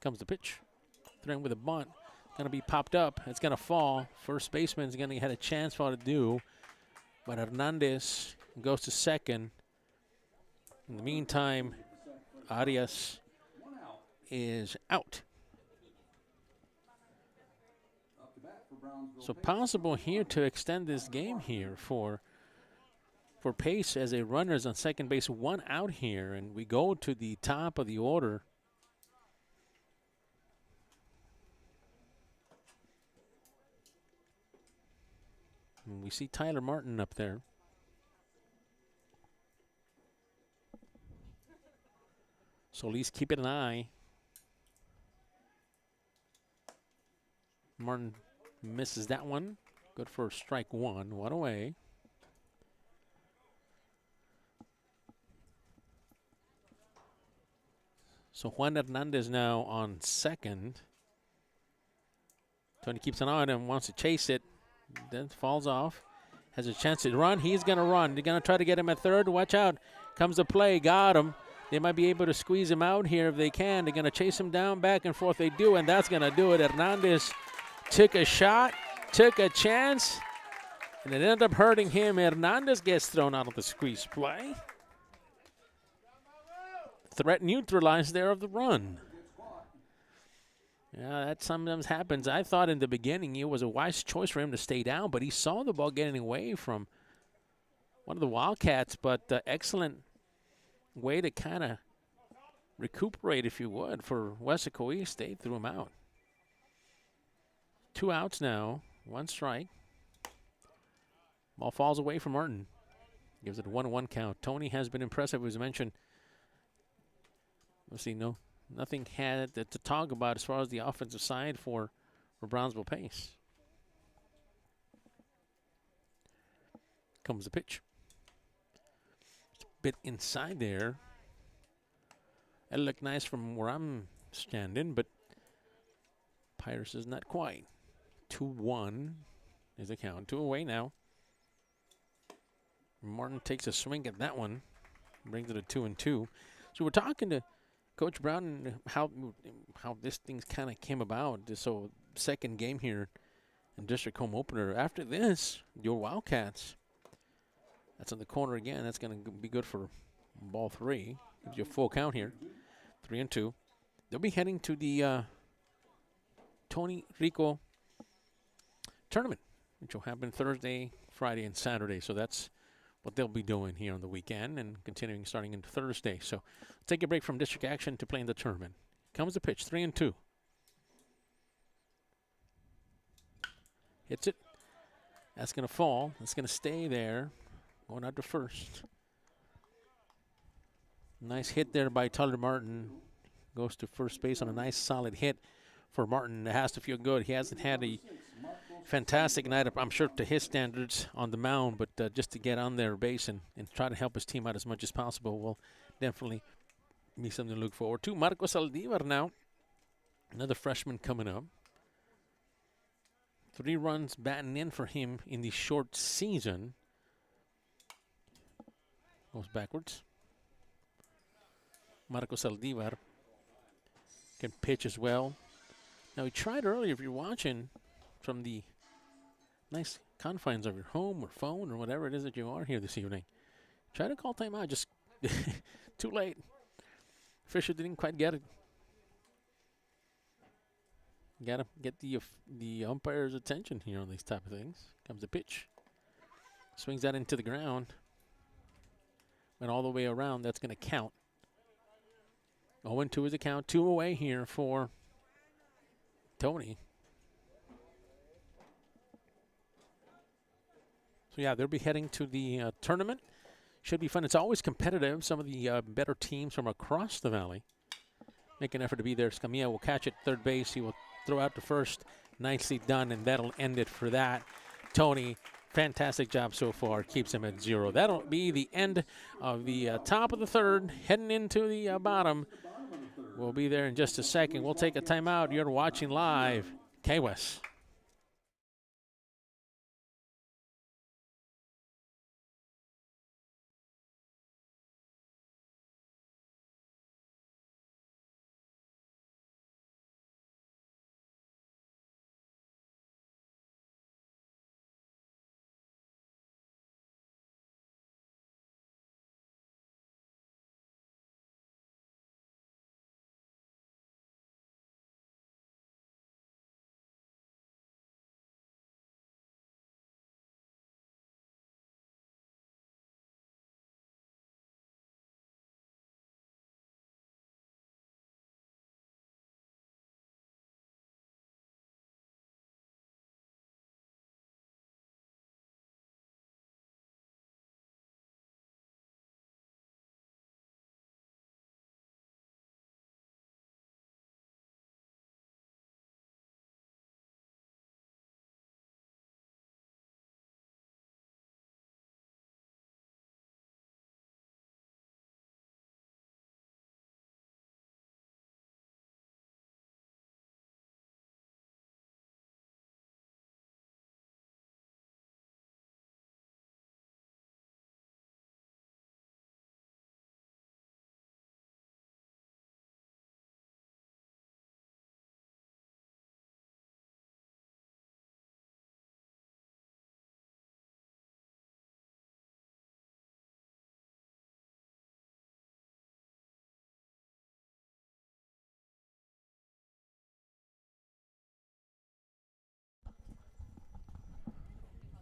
Comes the pitch. Throwing with a bunt. Going to be popped up. It's going to fall. First baseman's going to have a chance for it to do. But Hernandez goes to second. In the meantime, Arias is out. So possible here to extend this game here for Pace as a runner's on second base. One out here, and we go to the top of the order. And we see Tyler Martin up there. So at least keep it an eye. Martin misses that one. Good for strike one. One away. So Juan Hernandez now on second. Tony keeps an eye on him, wants to chase it. Then falls off. Has a chance to run. He's going to run. They're going to try to get him at third. Watch out. Comes the play. Got him. They might be able to squeeze him out here if they can. They're going to chase him down, back and forth. They do, and that's going to do it. Hernandez took a shot, took a chance, and it ended up hurting him. Hernandez gets thrown out of the squeeze play. Threat neutralized there of the run. Yeah, that sometimes happens. I thought in the beginning it was a wise choice for him to stay down, but he saw the ball getting away from one of the Wildcats, but excellent way to kind of recuperate, if you would, for Weslaco East. They threw him out. 2 outs now, 1 strike. Ball falls away from Martin. Gives it a 1-1 count. Tony has been impressive, as mentioned. Let's see, nothing had to talk about as far as the offensive side for Brownsville Pace. Comes the pitch. It's a bit inside there. That looked nice from where I'm standing, but Pirates is not quite. 2-1 is the count. 2 away now. Martin takes a swing at that one. Brings it to 2-2. So we're talking to Coach Brown, how this thing kind of came about. So second game here in district home opener. After this, your Wildcats. That's on the corner again. That's going to be good for ball 3. Gives you a full count here. 3-2. They'll be heading to the Tony Rico tournament, which will happen Thursday, Friday, and Saturday. So that's what they'll be doing here on the weekend and continuing starting into Thursday. So take a break from district action to play in the tournament. Comes the pitch, 3-2. Hits it. That's going to fall. That's going to stay there. Going out to first. Nice hit there by Tyler Martin. Goes to first base on a nice solid hit for Martin. It has to feel good. He hasn't had a fantastic night, I'm sure, to his standards on the mound, but just to get on their base and try to help his team out as much as possible will definitely be something to look forward to. Marcos Aldivar now, another freshman coming up. 3 runs batting in for him in the short season. Goes backwards. Marcos Aldivar can pitch as well. Now, he tried earlier, if you're watching from the nice confines of your home or phone or whatever it is that you are here this evening, try to call timeout. Just too late. Fisher didn't quite get it. Got to get the umpire's attention here on these type of things. Comes the pitch. Swings that into the ground. Went all the way around. That's going to count. 0-2 is the count. 2 away here for Tony. So, yeah, they'll be heading to the tournament. Should be fun. It's always competitive. Some of the better teams from across the valley make an effort to be there. Scamilla will catch it third base. He will throw out to first. Nicely done, and that'll end it for that. Tony, fantastic job so far. Keeps him at 0. That'll be the end of the top of the third. Heading into the bottom. We'll be there in just a second. We'll take a timeout. You're watching live KWES.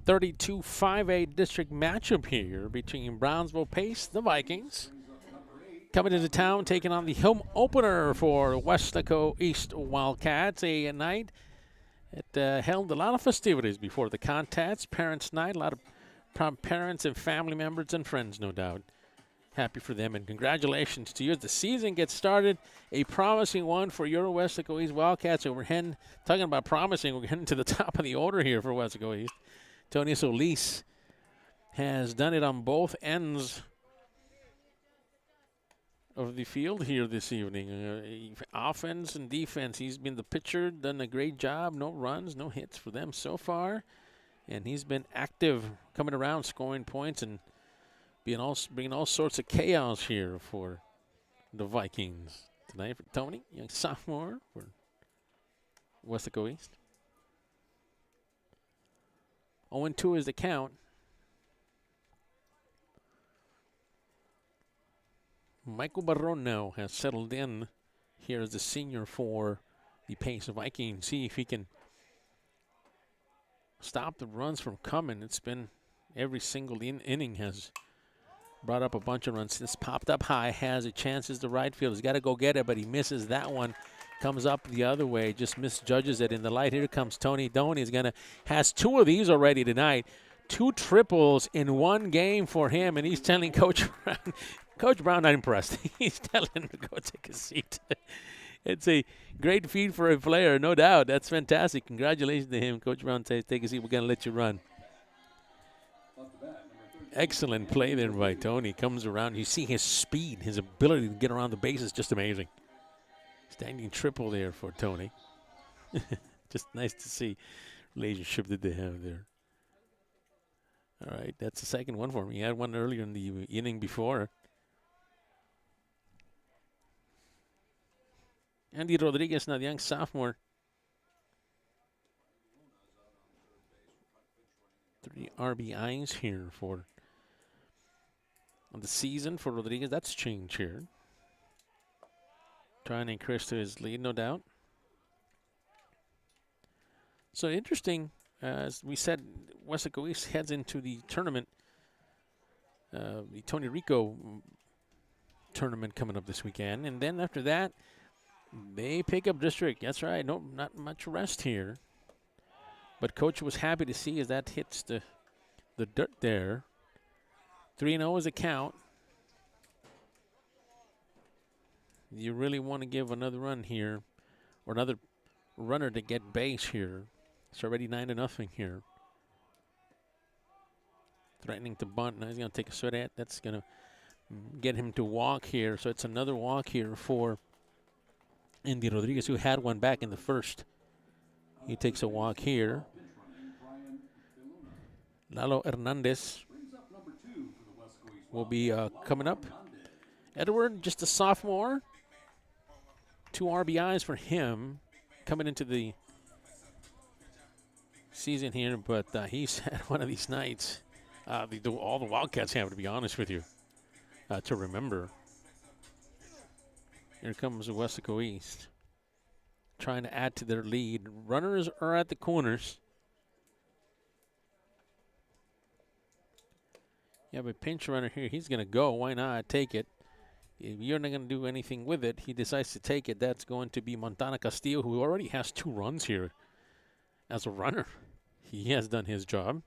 (32-5A) district matchup here between Brownsville Pace, the Vikings, coming into town, taking on the home opener for Weslaco East Wildcats. A night that held a lot of festivities before the contest. Parents' night, a lot of parents and family members and friends, no doubt. Happy for them, and congratulations to you as the season gets started. A promising one for your Weslaco East Wildcats. So we're talking about promising. We're getting to the top of the order here for Weslaco East. Tony Solis has done it on both ends of the field here this evening. Offense and defense, he's been the pitcher, done a great job. No runs, no hits for them so far. And he's been active, coming around, scoring points, and bringing all sorts of chaos here for the Vikings. Tonight for Tony, young sophomore for Weslaco East. 0-2 is the count. Michael Barron now has settled in here as the senior for the Pace Vikings. See if he can stop the runs from coming. It's been every single inning has brought up a bunch of runs. This popped up high, has a chance as the right field. He's got to go get it, but he misses that one. Comes up the other way, just misjudges it in the light. Here comes Tony. Tony has 2 of these already tonight. 2 triples in one game for him, and he's telling Coach Brown not impressed. He's telling him to go take a seat. It's a great feat for a player, no doubt. That's fantastic. Congratulations to him. Coach Brown says, take a seat. We're going to let you run. Excellent play there by Tony. Comes around. You see his speed, his ability to get around the base is just amazing. Standing triple there for Tony. Just nice to see relationship that they have there. All right, that's the second one for him. He had one earlier in the inning before. Andy Rodriguez, now the young sophomore. 3 RBIs here for on the season for Rodriguez. That's changed here. Trying to increase to his lead, no doubt. So interesting, as we said, Weslaco East heads into the tournament, the Tony Rico tournament coming up this weekend. And then after that, they pick up district. That's right, no, not much rest here. But Coach was happy to see as that hits the dirt there. 3-0 is a count. You really want to give another run here, or another runner to get base here. It's already 9-0 here. Threatening to bunt. Now he's going to take a swing at. That's going to get him to walk here. So it's another walk here for Andy Rodriguez, who had one back in the first. He takes a walk here. Lalo Hernandez will be coming up. Edward, just a sophomore. 2 RBIs for him coming into the season here, but he's had one of these nights. All the Wildcats have, to be honest with you, to remember. Here comes Weslaco East, trying to add to their lead. Runners are at the corners. You have a pinch runner here. He's going to go. Why not? Take it. If you're not going to do anything with it, he decides to take it. That's going to be Montana Castillo, who already has 2 runs here as a runner. He has done his job.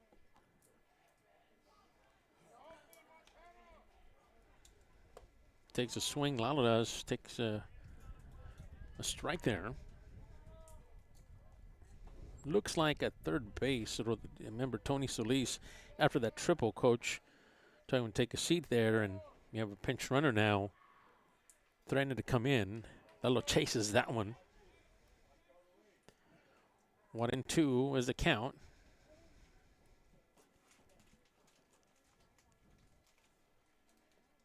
Takes a swing. Lalo does. Takes a strike there. Looks like at third base, remember Tony Solis, after that triple, coach told him to take a seat there, and you have a pinch runner now threatening to come in. Lalo chases that one. 1-2 is the count.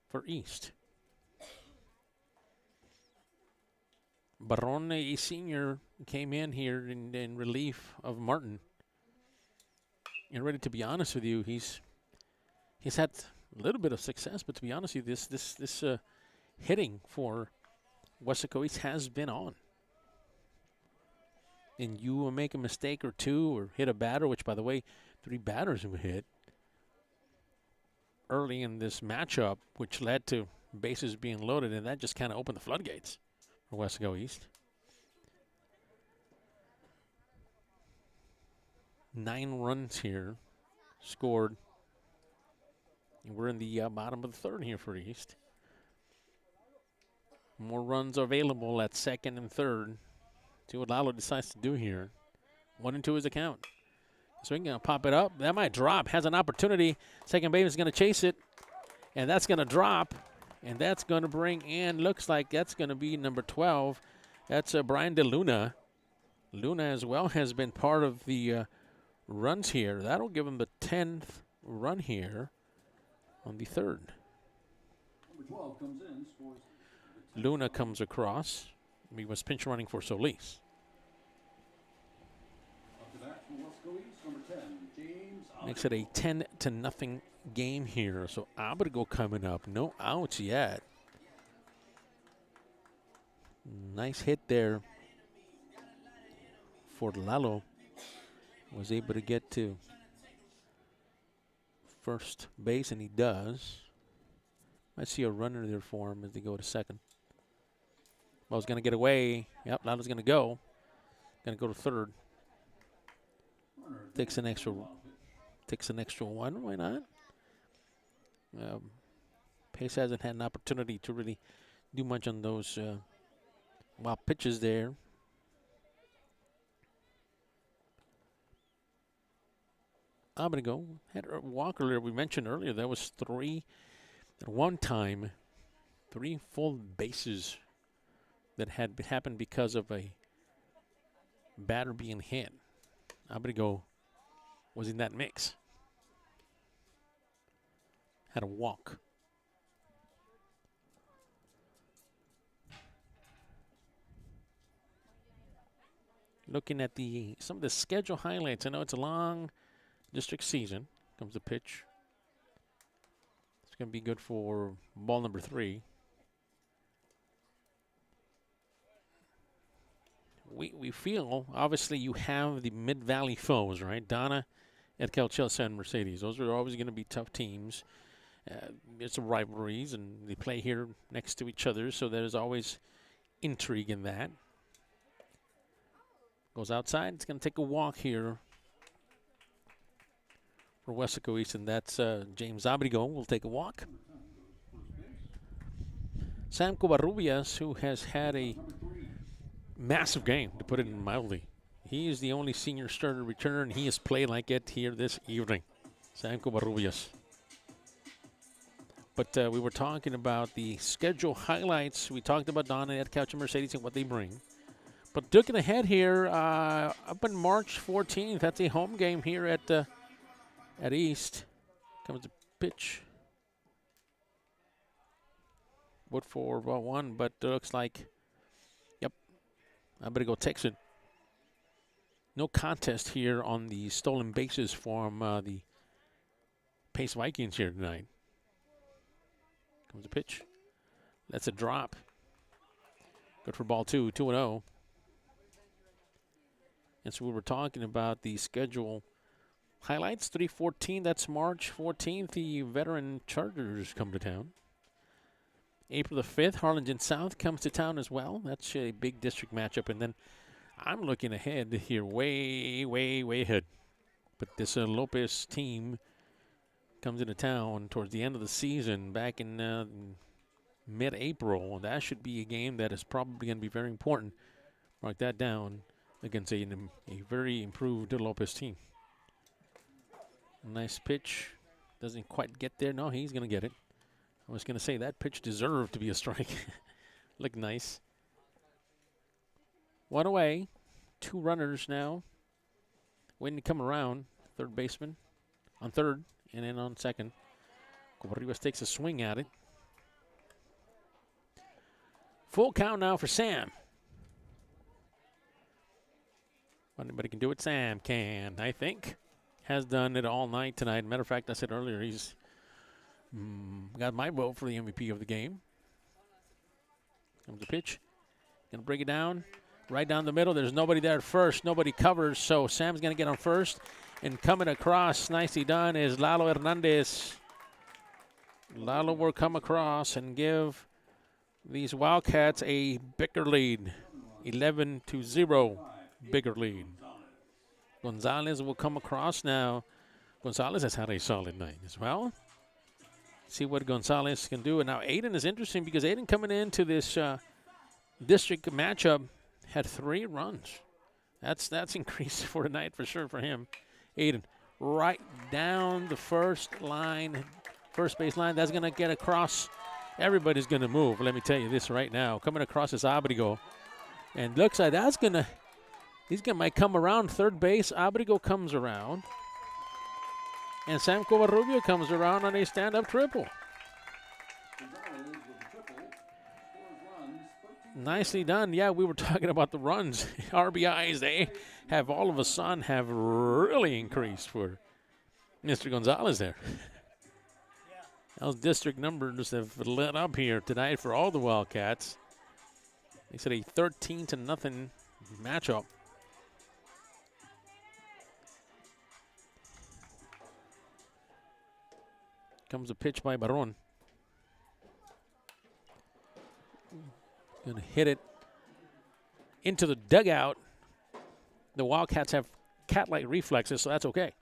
For East. Barone Sr. came in here in relief of Martin. And ready to be honest with you, he's had a little bit of success, but to be honest with you, this hitting for Weslaco East has been on. And you will make a mistake or two or hit a batter, which, by the way, 3 batters have hit early in this matchup, which led to bases being loaded, and that just kind of opened the floodgates for Weslaco East. 9 runs here scored. And we're in the bottom of the third here for East. More runs available at second and third. See what Lalo decides to do here. 1-2 is the count. So he's going to pop it up. That might drop. Has an opportunity. Second base is going to chase it. And that's going to drop. And that's going to bring in, looks like that's going to be number 12. That's Brian DeLuna. Luna as well has been part of the runs here. That'll give him the 10th run here on the third. Number 12 comes in, scores. Luna comes across. He was pinch running for Solis. Up to bat for Weslaco East, number 10, James. Makes it a 10-0 game here. So Abrigo coming up. No outs yet. Nice hit there for Lalo. Was able to get to first base, and he does. I see a runner there for him as they go to second. Ball's going to get away. Yep, Lalo's going to go. Going to go to third. Takes an extra one. Why not? Pace hasn't had an opportunity to really do much on those wild pitches there. I'm going to go. Had a walk earlier. We mentioned earlier that was 3 at one time. 3 full bases that had happened because of a batter being hit. I'm going to go. Was in that mix. Had a walk. Looking at some of the schedule highlights. I know it's a long district season. Comes the pitch. It's going to be good for ball number 3. We feel, obviously, you have the Mid-Valley foes, right? Donna, Edcal, Chelsea, and Mercedes. Those are always going to be tough teams. It's rivalries, and they play here next to each other, so there's always intrigue in that. Goes outside. It's going to take a walk here for Weslaco East, and that's James Abrigo will take a walk. Sam Covarrubias, who has had a massive game, to put it mildly. He is the only senior starter returner, and he has played like it here this evening. Sam Covarrubias. But we were talking about the schedule highlights. We talked about Donna at Couch and Mercedes and what they bring. But looking ahead here, up on March 14th, that's a home game here at East. Comes the pitch. Wood for ball one, but it looks like, yep, I better go text it. No contest here on the stolen bases from the Pace Vikings here tonight. Comes the pitch. That's a drop. Good for ball two, 2-0. And so we were talking about the schedule highlights. 3/14, that's March 14th. The veteran Chargers come to town. April the 5th, Harlingen South comes to town as well. That's a big district matchup. And then I'm looking ahead here, way, way, way ahead. But this Lopez team comes into town towards the end of the season back in mid-April. That should be a game that is probably going to be very important. Mark that down against a very improved Lopez team. Nice pitch. Doesn't quite get there. No, he's going to get it. I was going to say that pitch deserved to be a strike. Looked nice. One away. 2 runners now. Waiting to come around. Third baseman on third and then on second. Covarrubias takes a swing at it. Full count now for Sam. Anybody can do it. Sam can, I think. Has done it all night tonight. Matter of fact, I said earlier, he's got my vote for the MVP of the game. Comes the pitch. Going to bring it down. Right down the middle. There's nobody there at first. Nobody covers, so Sam's going to get on first. And coming across, nicely done, is Lalo Hernandez. Lalo will come across and give these Wildcats a bigger lead. 11-0, bigger lead. Gonzalez will come across now. Gonzalez has had a solid night as well. See what Gonzalez can do. And now Aiden is interesting because Aiden coming into this district matchup had 3 runs. That's increased for tonight for sure for him. Aiden right down the first base line. That's going to get across. Everybody's going to move. Let me tell you this right now. Coming across is Abrigo. And looks like that's going to, might come around third base. Abrigo comes around. And Sam Covarrubia comes around on a stand-up triple. Nicely done. Yeah, we were talking about the runs. RBIs, they have all of a sudden have really increased for Mr. Gonzalez there. Those district numbers have lit up here tonight for all the Wildcats. They said a 13-0 matchup. Comes a pitch by Baron. Going to hit it into the dugout. The Wildcats have cat-like reflexes, so that's okay,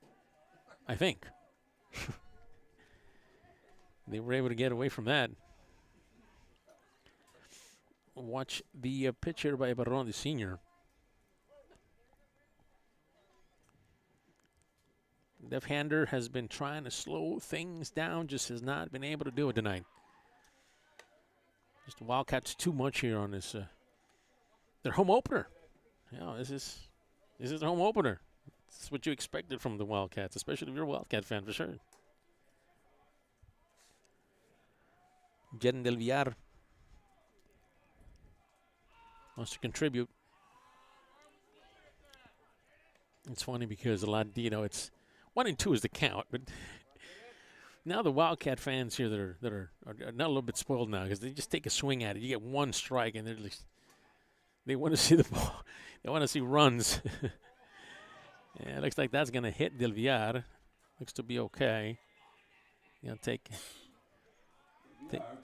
I think. They were able to get away from that. Watch the pitch here by Baron, the senior. Left-hander has been trying to slow things down, just has not been able to do it tonight. Just the Wildcats too much here on this. Their home opener. Yeah, this is the home opener. This is what you expected from the Wildcats, especially if you're a Wildcat fan for sure. Jeden Del Villar wants to contribute. It's funny because it's 1-2 is the count, but now the Wildcat fans here that are not a little bit spoiled now because they just take a swing at it. You get 1 strike and they want to see the ball. They want to see runs. Yeah, it looks like that's going to hit Del Villar. Looks to be okay. He'll take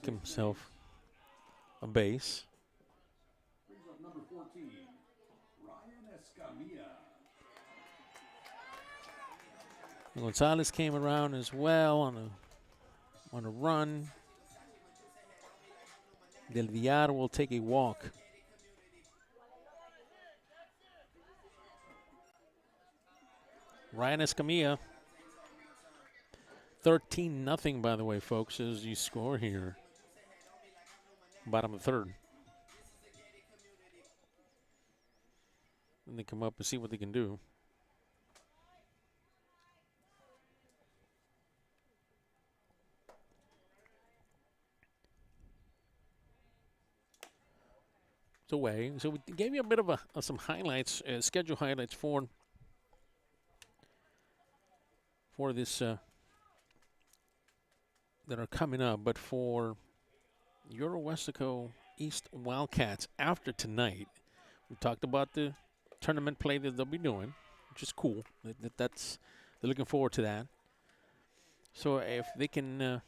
himself a base. Brings up number 14, Ryan Escamilla. Gonzalez came around as well on a run. Del Villar will take a walk. Ryan Escamilla, 13-0, by the way, folks, as you score here. Bottom of the third. And they come up and see what they can do. It's away. So we gave you a bit of some highlights, schedule highlights for this that are coming up. But for your Weslaco East Wildcats after tonight, we talked about the tournament play that they'll be doing, which is cool. They're looking forward to that. So if they can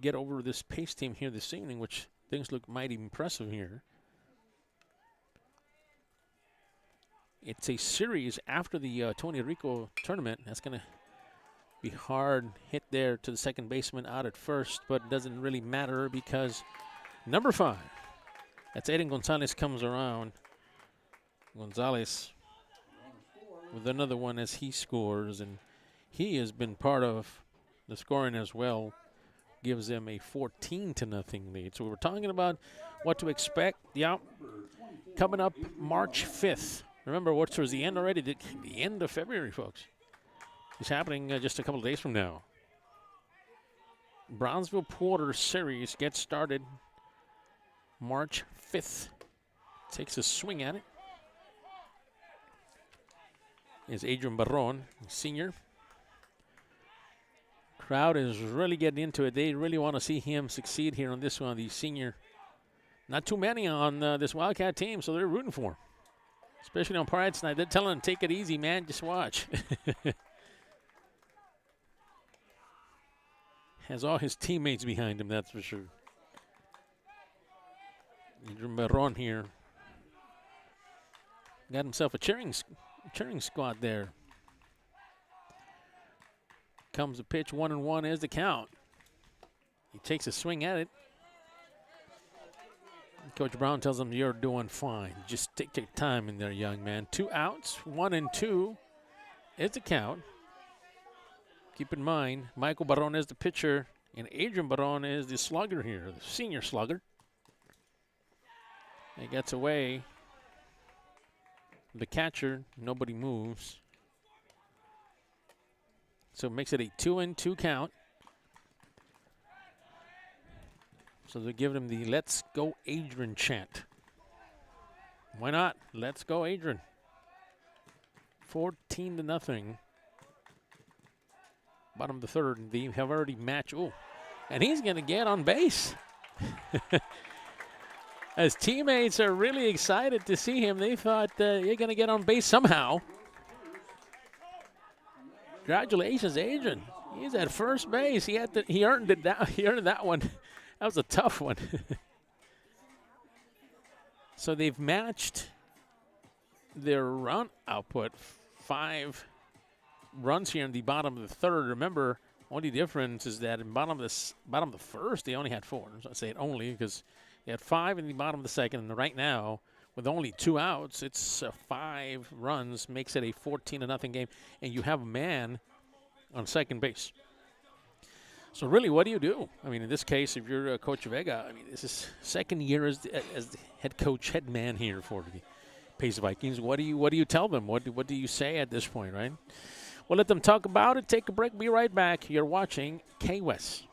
get over this Pace team here this evening, which things look mighty impressive here. It's a series after the Tony Rico tournament. That's going to be hard hit there to the second baseman out at first, but it doesn't really matter because number 5, that's Aiden Gonzalez, comes around. Gonzalez with another one as he scores, and he has been part of the scoring as well. Gives them a 14-0 lead. So we're talking about what to expect. Yeah, coming up March 5th. Remember, what's towards the end already? The end of February, folks. It's happening just a couple of days from now. Brownsville Porter series gets started March 5th. Takes a swing at it. Is Adrian Barron, senior. Crowd is really getting into it. They really want to see him succeed here on this one, the senior. Not too many on this Wildcat team, so they're rooting for him. Especially on Pride tonight. They're telling him, take it easy, man. Just watch. Has all his teammates behind him, that's for sure. Adrian Barron here. Got himself a cheering squad there. Comes the pitch, 1-1 is the count. He takes a swing at it. Coach Brown tells him, you're doing fine. Just take your time in there, young man. 2 outs, 1-2 is the count. Keep in mind, Michael Barron is the pitcher, and Adrian Barron is the slugger here, the senior slugger. He gets away. The catcher, nobody moves. So it makes it a 2-2 count. So they're giving him the "Let's Go Adrian" chant. Why not? Let's go Adrian. 14-0. Bottom of the third. They have already matched. Oh, and he's going to get on base. As teammates are really excited to see him, they thought you're going to get on base somehow. Congratulations, Adrian. He's at first base. He earned it. He earned that one. That was a tough one. So they've matched their run output. 5 runs here in the bottom of the third. Remember, only difference is that in bottom of the first, they only had 4. So I say it only because they had 5 in the bottom of the second. And right now, with only 2 outs, it's 5 runs, makes it a 14-0 game. And you have a man on second base. So really, what do? I mean, in this case, if you're Coach Vega, I mean, this is second year as the head coach, head man here for the Pace Vikings. What do you tell them? What do you say at this point, right? We'll let them talk about it. Take a break. Be right back. You're watching KWES.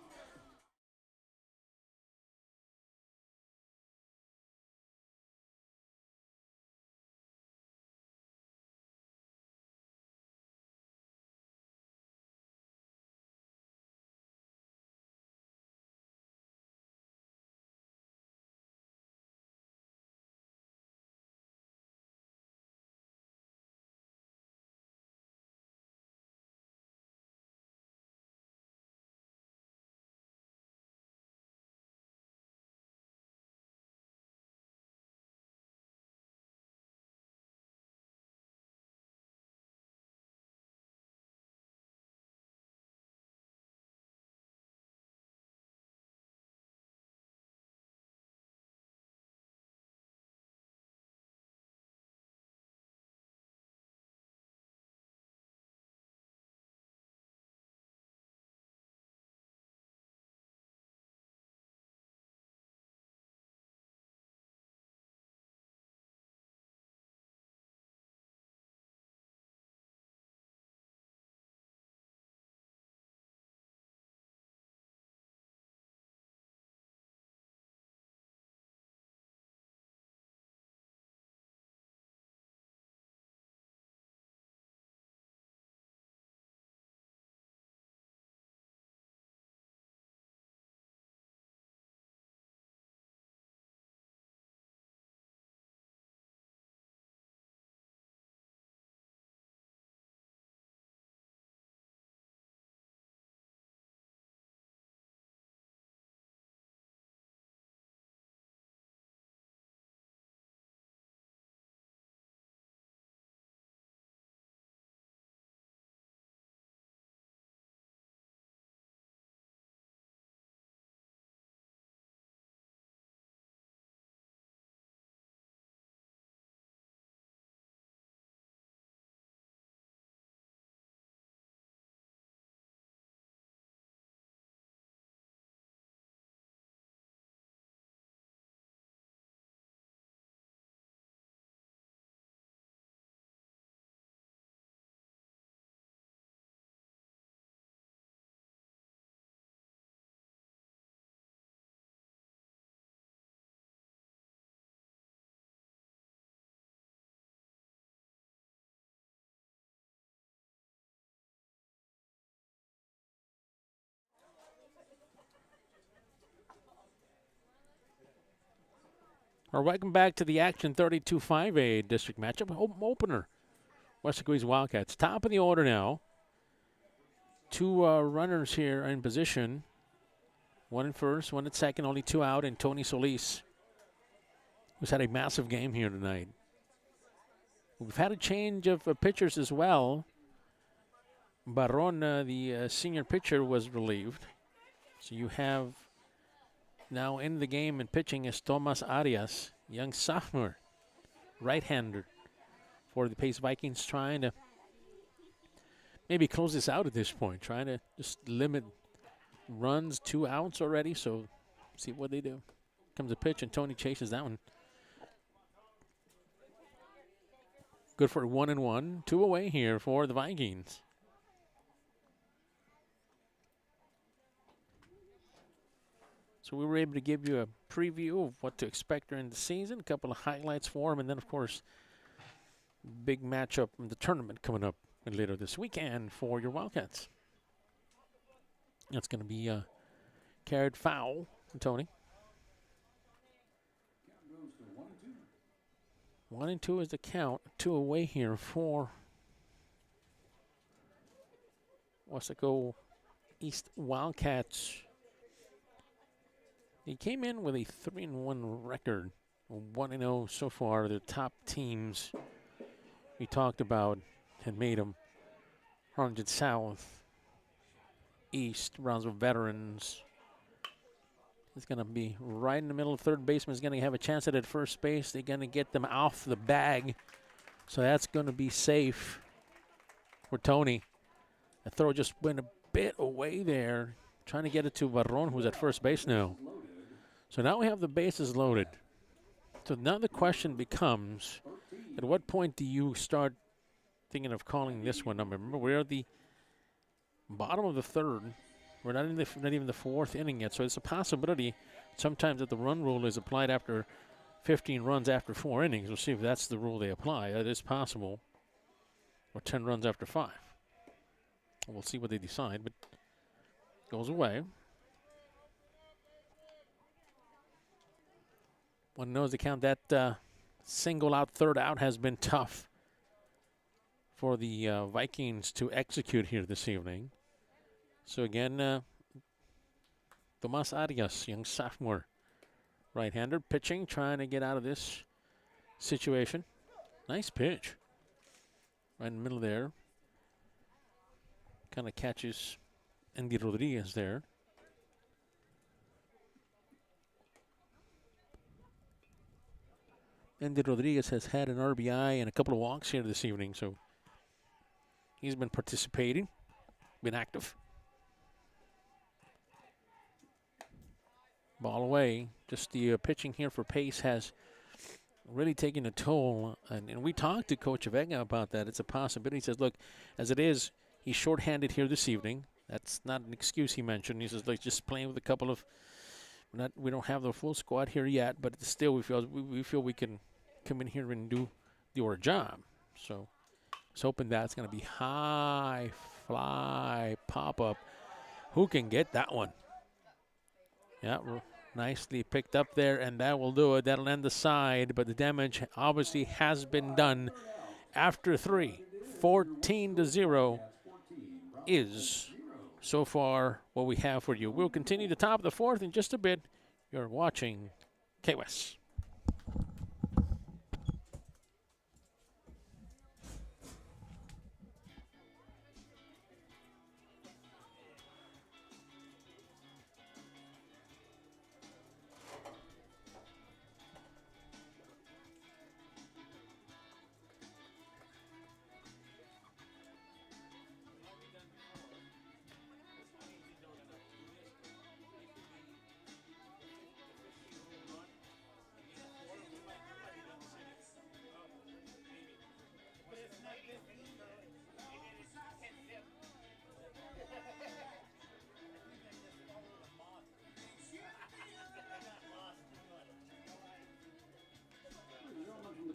Or welcome back to the Action 32-5A district matchup opener. Weslaco Wildcats. Top of the order now. Two runners here in position. One in first, one at second, only two out, and Tony Solis, who's had a massive game here tonight. We've had a change of pitchers as well. Barron, the senior pitcher, was relieved. So you have now in the game and pitching is Tomas Arias, young sophomore, right-hander for the Pace Vikings, trying to maybe close this out at this point, trying to just limit runs, 2 outs already, so see what they do. Comes a pitch, and Tony chases that one. Good for 1-1, 2 away here for the Vikings. So we were able to give you a preview of what to expect during the season, a couple of highlights for them, and then, of course, big matchup in the tournament coming up later this weekend for your Wildcats. That's going to be carried foul from Tony. 1-2 is the count. 2 away here for Weslaco East Wildcats. He came in with a 3-1 record, 1-0 so far. The top teams we talked about had made them. Harlingen South, East, Brownsville Veterans. It's going to be right in the middle. Third baseman is going to have a chance at first base. They're going to get them off the bag. So that's going to be safe for Tony. The throw just went a bit away there. Trying to get it to Barron, who's at first base now. So now we have the bases loaded. So now the question becomes, at what point do you start thinking of calling this one number? Remember, we're at the bottom of the third. We're not even the fourth inning yet, so it's a possibility sometimes that the run rule is applied after 15 runs after 4 innings. We'll see if that's the rule they apply. That is possible. Or 10 runs after 5. We'll see what they decide, but goes away. One knows to count that single out, third out has been tough for the Vikings to execute here this evening. So again, Tomas Arias, young sophomore, right-hander, pitching, trying to get out of this situation. Nice pitch. Right in the middle there. Kind of catches Andy Rodriguez there. Andy Rodriguez has had an RBI and a couple of walks here this evening, so he's been participating, been active. Ball away. Just the pitching here for Pace has really taken a toll. And we talked to Coach Vega about that. It's a possibility. He says, look, as it is, he's shorthanded here this evening. That's not an excuse he mentioned. He says, like, just playing with a couple of, we don't have the full squad here yet, but still we feel we can come in here and do our job. So I was hoping that's going to be high fly pop-up. Who can get that one? Yeah, nicely picked up there, and that will do it. That'll end the side, but the damage obviously has been done after 3. 14-0 is so far what we have for you. We'll continue the top of the 4th in just a bit. You're watching KWES.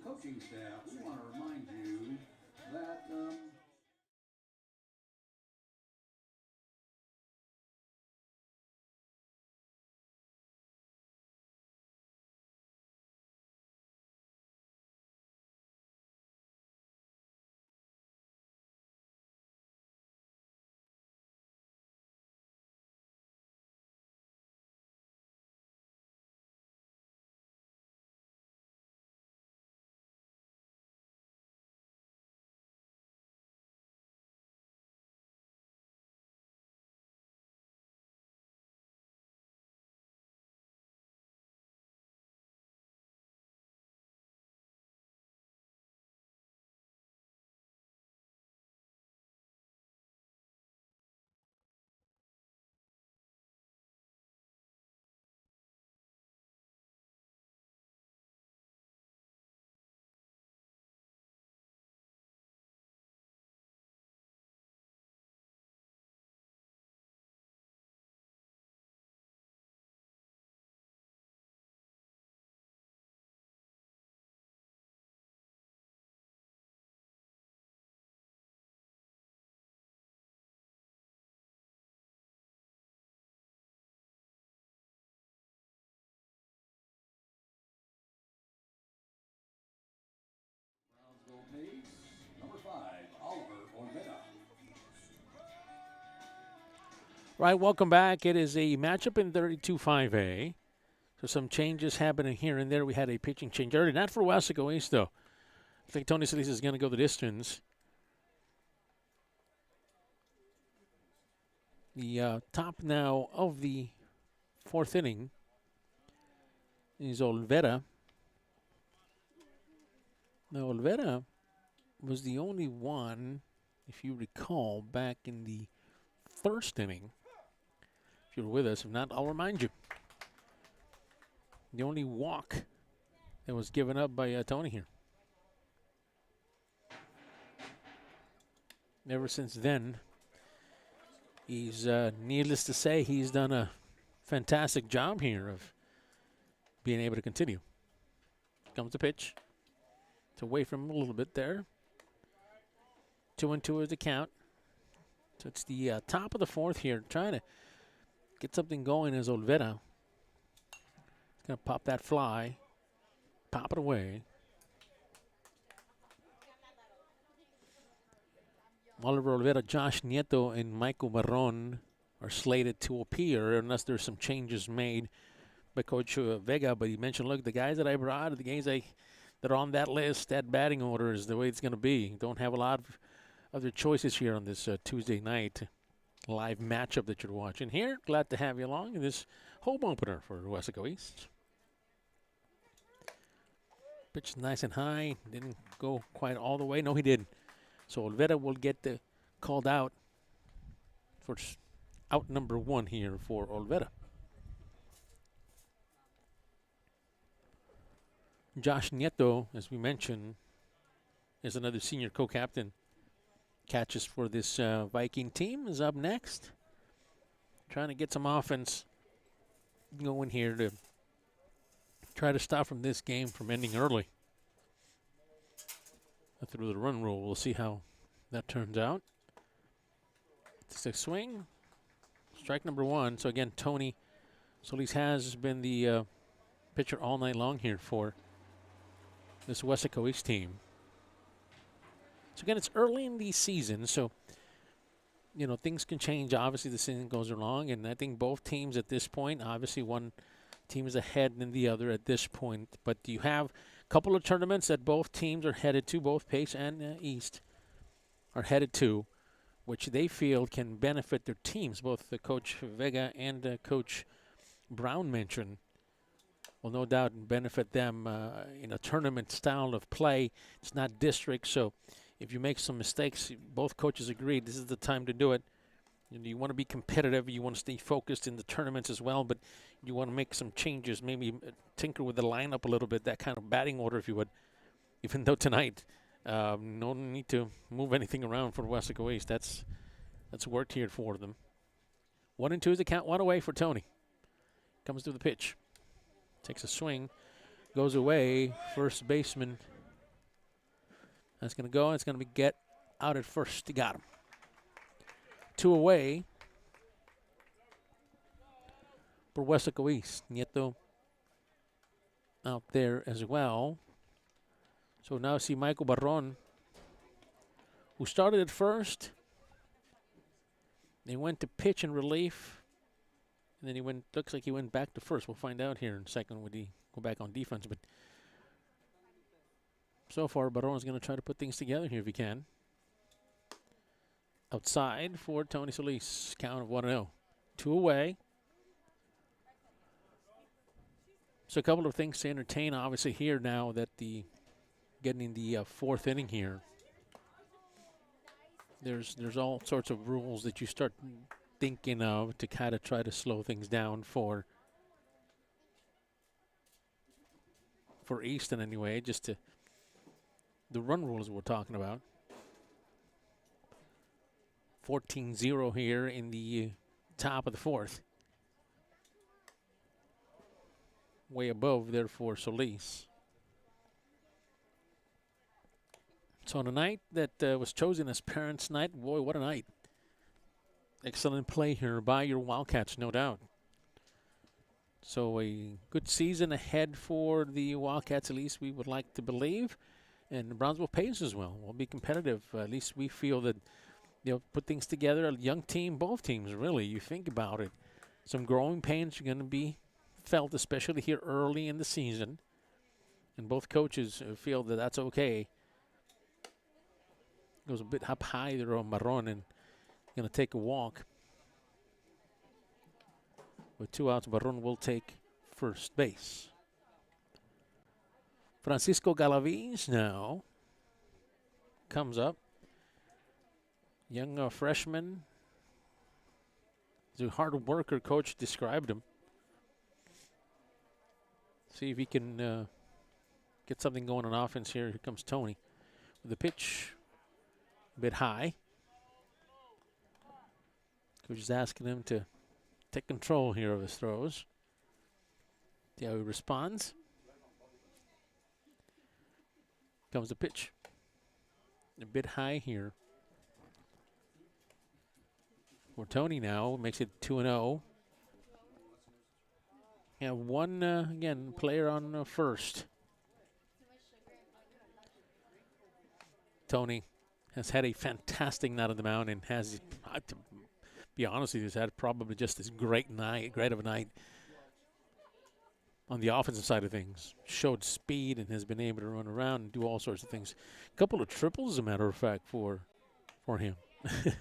Coaching staff, we want to remind you that Right, welcome back. It is a matchup in 32-5A. So some changes happening here and there. We had a pitching change early, not for Weslaco East, though. I think Tony Solis is going to go the distance. The top now of the fourth inning is Olvera. Now, Olvera was the only one, if you recall, back in the first inning. If you're with us, if not, I'll remind you. The only walk that was given up by Tony here. Ever since then, he's, needless to say, he's done a fantastic job here of being able to continue. Comes the pitch. It's away from him a little bit there. 2-2 is the count. So it's the top of the fourth here, trying to get something going as Olvera. He's going to pop that fly, pop it away. Oliver Olvera, Josh Nieto, and Michael Barron are slated to appear unless there's some changes made by Coach Vega. But he mentioned, look, the guys that I brought, the guys that are on that list, that batting order is the way it's going to be. Don't have a lot of other choices here on this Tuesday night live matchup that you're watching here. Glad to have you along in this home opener for Weslaco East. Pitch nice and high. Didn't go quite all the way. No, he didn't. So Olvera will get called out for out number one here for Olvera. Josh Nieto, as we mentioned, is another senior co-captain. Catches for this Viking team is up next. Trying to get some offense going here to try to stop from this game from ending early. Through the run rule, we'll see how that turns out. It's a swing. Strike number one. So again, Tony Solis has been the pitcher all night long here for this Weslaco East team. So again, it's early in the season, so you know things can change. Obviously, the season goes along, and I think both teams at this point, obviously one team is ahead than the other at this point. But you have a couple of tournaments that both teams are headed to, both Pace and East are headed to, which they feel can benefit their teams. Both the Coach Vega and Coach Brown mentioned will no doubt benefit them in a tournament style of play. It's not district, so if you make some mistakes, both coaches agreed this is the time to do it. You want to be competitive. You want to stay focused in the tournaments as well, but you want to make some changes, maybe tinker with the lineup a little bit, that kind of batting order, if you would. Even though tonight, no need to move anything around for Weslaco East. That's worked here for them. 1-2 is the count. One away for Tony. Comes to the pitch. Takes a swing. Goes away. First baseman. That's going to go. It's going to be get out at first. He got him. 2 away for Weslaco East. Nieto out there as well. So now see Michael Barron, who started at first. They went to pitch in relief. And then he went, looks like he went back to first. We'll find out here in a second when he go back on defense. But so far, Barron's going to try to put things together here if he can. Outside for Tony Solis. Count of 1-0. 2 away. So a couple of things to entertain, obviously, here now that getting in the fourth inning here. There's all sorts of rules that you start thinking of to kind of try to slow things down for Easton anyway, just to the run rules we're talking about. 14-0 here in the top of the fourth. Way above there for Solis. So on a night that was chosen as Parents' Night, boy, what a night. Excellent play here by your Wildcats, no doubt. So a good season ahead for the Wildcats, at least we would like to believe. And Brownsville Pace as well will be competitive. At least we feel that put things together. A young team, both teams, really. You think about it. Some growing pains are going to be felt, especially here early in the season. And both coaches feel that that's okay. Goes a bit up high there on Marron and going to take a walk. With 2 outs, Marron will take first base. Francisco Galaviz now comes up. Young freshman. He's a hard worker, coach described him. See if he can get something going on offense here. Here comes Tony with the pitch. A bit high. Coach is asking him to take control here of his throws. See how he responds. Comes the pitch. A bit high here. For Tony now, makes it 2-0. And one, again, player on first. Tony has had a fantastic night on the mound and has, to be honest with you, has had probably just this great of a night on the offensive side of things. Showed speed and has been able to run around and do all sorts of things. A couple of triples, as a matter of fact, for him.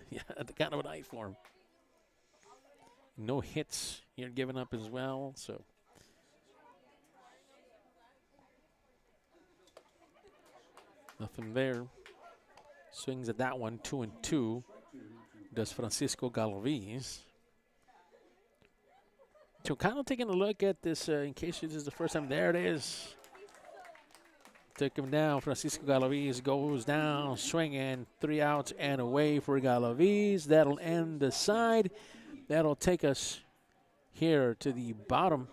Yeah, kind of a night for him. No hits here given up as well, so. Nothing there. Swings at that one, 2-2. Does Francisco Galaviz. So kind of taking a look at this in case this is the first time. There it is. Took him down. Francisco Galaviz goes down, swinging. 3 outs and away for Galaviz. That'll end the side. That'll take us here to the bottom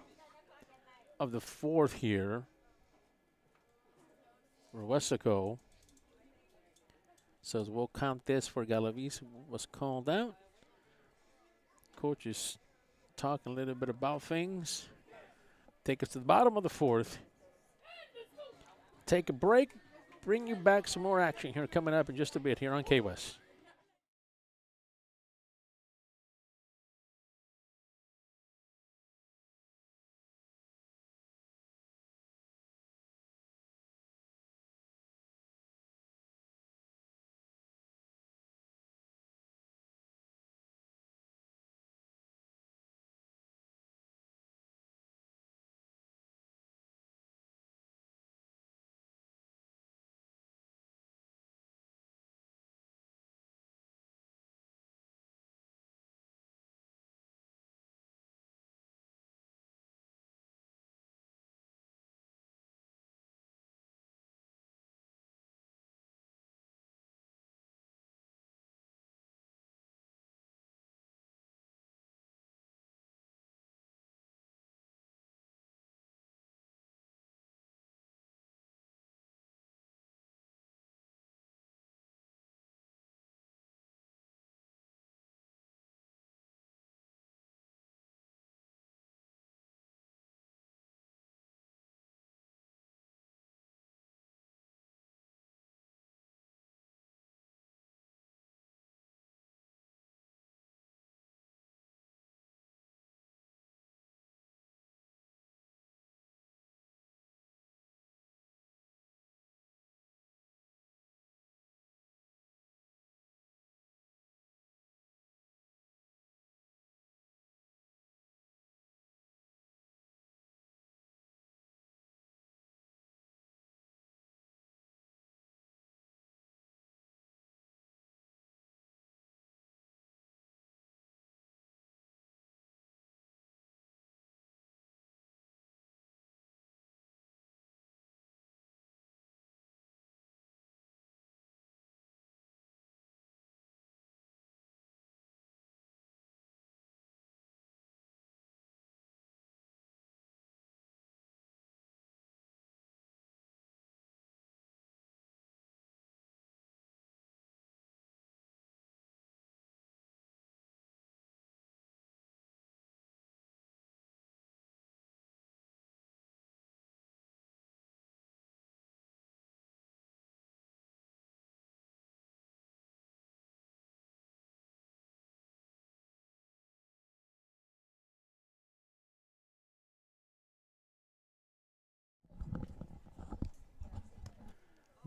of the 4th here. For Weslaco. So we'll count this for Galaviz, who was called out. Coach is talking a little bit about things. Take us to the bottom of the 4th. Take a break. Bring you back some more action here coming up in just a bit here on KWES.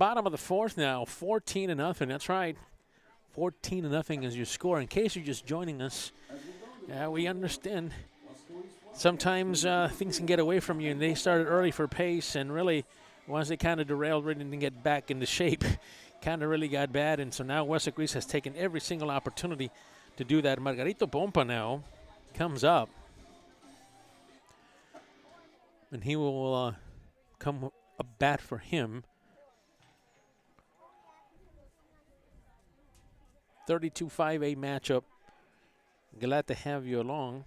bottom of the fourth now, 14-0. That's right. 14-0 is your score. In case you're just joining us, we understand sometimes things can get away from you, and they started early for pace, and really, once they kind of derailed, really didn't get back into shape, kind of really got bad, and so now Weslaco has taken every single opportunity to do that. Margarito Pompa now comes up, and he will come a bat for him. 32-5A matchup. Glad to have you along.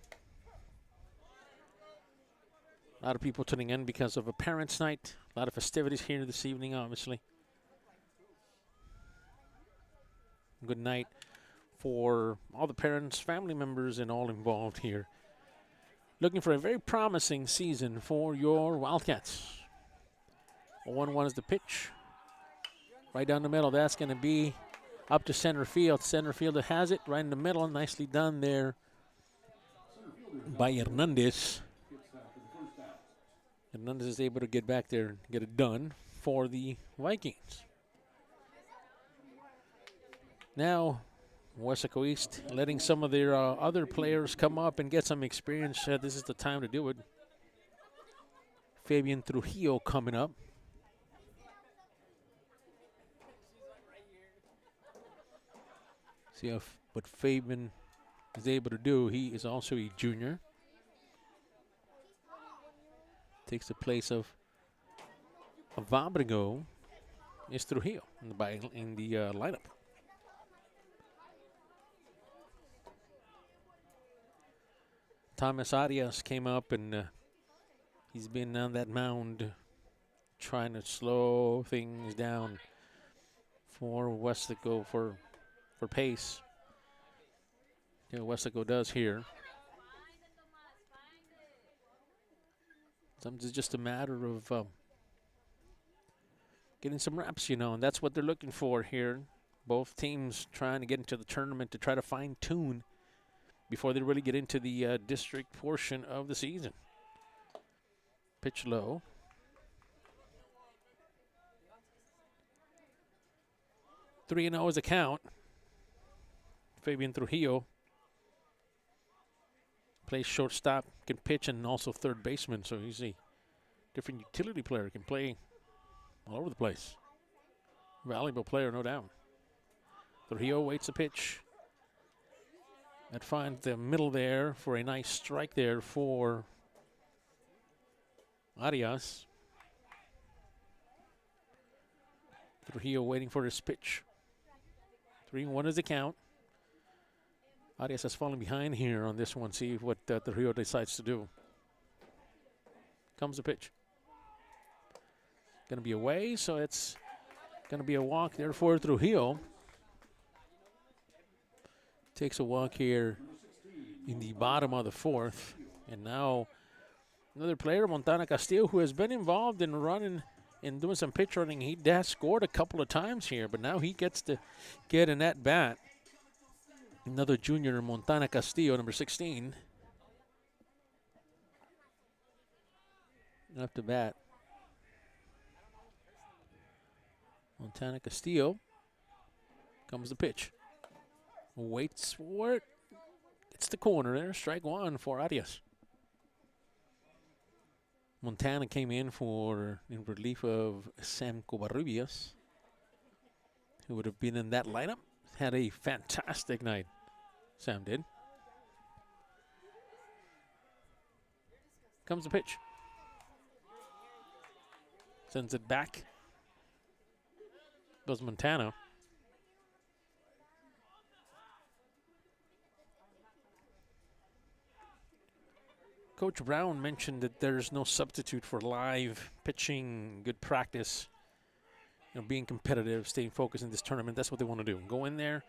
A lot of people tuning in because of a parents' night. A lot of festivities here this evening, obviously. Good night for all the parents, family members, and all involved here. Looking for a very promising season for your Wildcats. 1-1 is the pitch. Right down the middle. That's going to be up to center field. Center fielder has it right in the middle. Nicely done there by Hernandez. Hernandez is able to get back there and get it done for the Vikings. Now, Weslaco East letting some of their other players come up and get some experience. This is the time to do it. Fabian Trujillo coming up. See what Fabian is able to do. He is also a junior. Takes the place of Vabrigo. Is Trujillo in the lineup. Thomas Arias came up, and he's been on that mound trying to slow things down for Weslaco for pace. You know, Weslaco does here. Sometimes it's just a matter of getting some reps, you know, and that's what they're looking for here. Both teams trying to get into the tournament to try to fine-tune before they really get into the district portion of the season. Pitch low. Three 3-0 is the count. Fabian Trujillo plays shortstop, can pitch, and also third baseman, so he's a different utility player, can play all over the place. Valuable player, no doubt. Trujillo waits the pitch. That finds the middle there for a nice strike there for Arias. Trujillo waiting for his pitch. 3-1 is the count. Arias has fallen behind here on this one. See what Trujillo decides to do. Comes the pitch. Going to be away, so it's going to be a walk there for Trujillo. Takes a walk here in the bottom of the fourth. And now another player, Montana Castillo, who has been involved in running and doing some pitch running. He has scored a couple of times here, but now he gets to get an at-bat. Another junior, Montana Castillo, number 16. Up to bat. Montana Castillo. Comes the pitch. Waits for it. It's the corner there. Strike one for Arias. Montana came in relief of Sam Covarrubias, who would have been in that lineup. Had a fantastic night. Sam did. Comes the pitch. Sends it back. Goes Montana. Coach Brown mentioned that there's no substitute for live pitching, good practice, you know, being competitive, staying focused in this tournament. That's what they want to do. Go in there,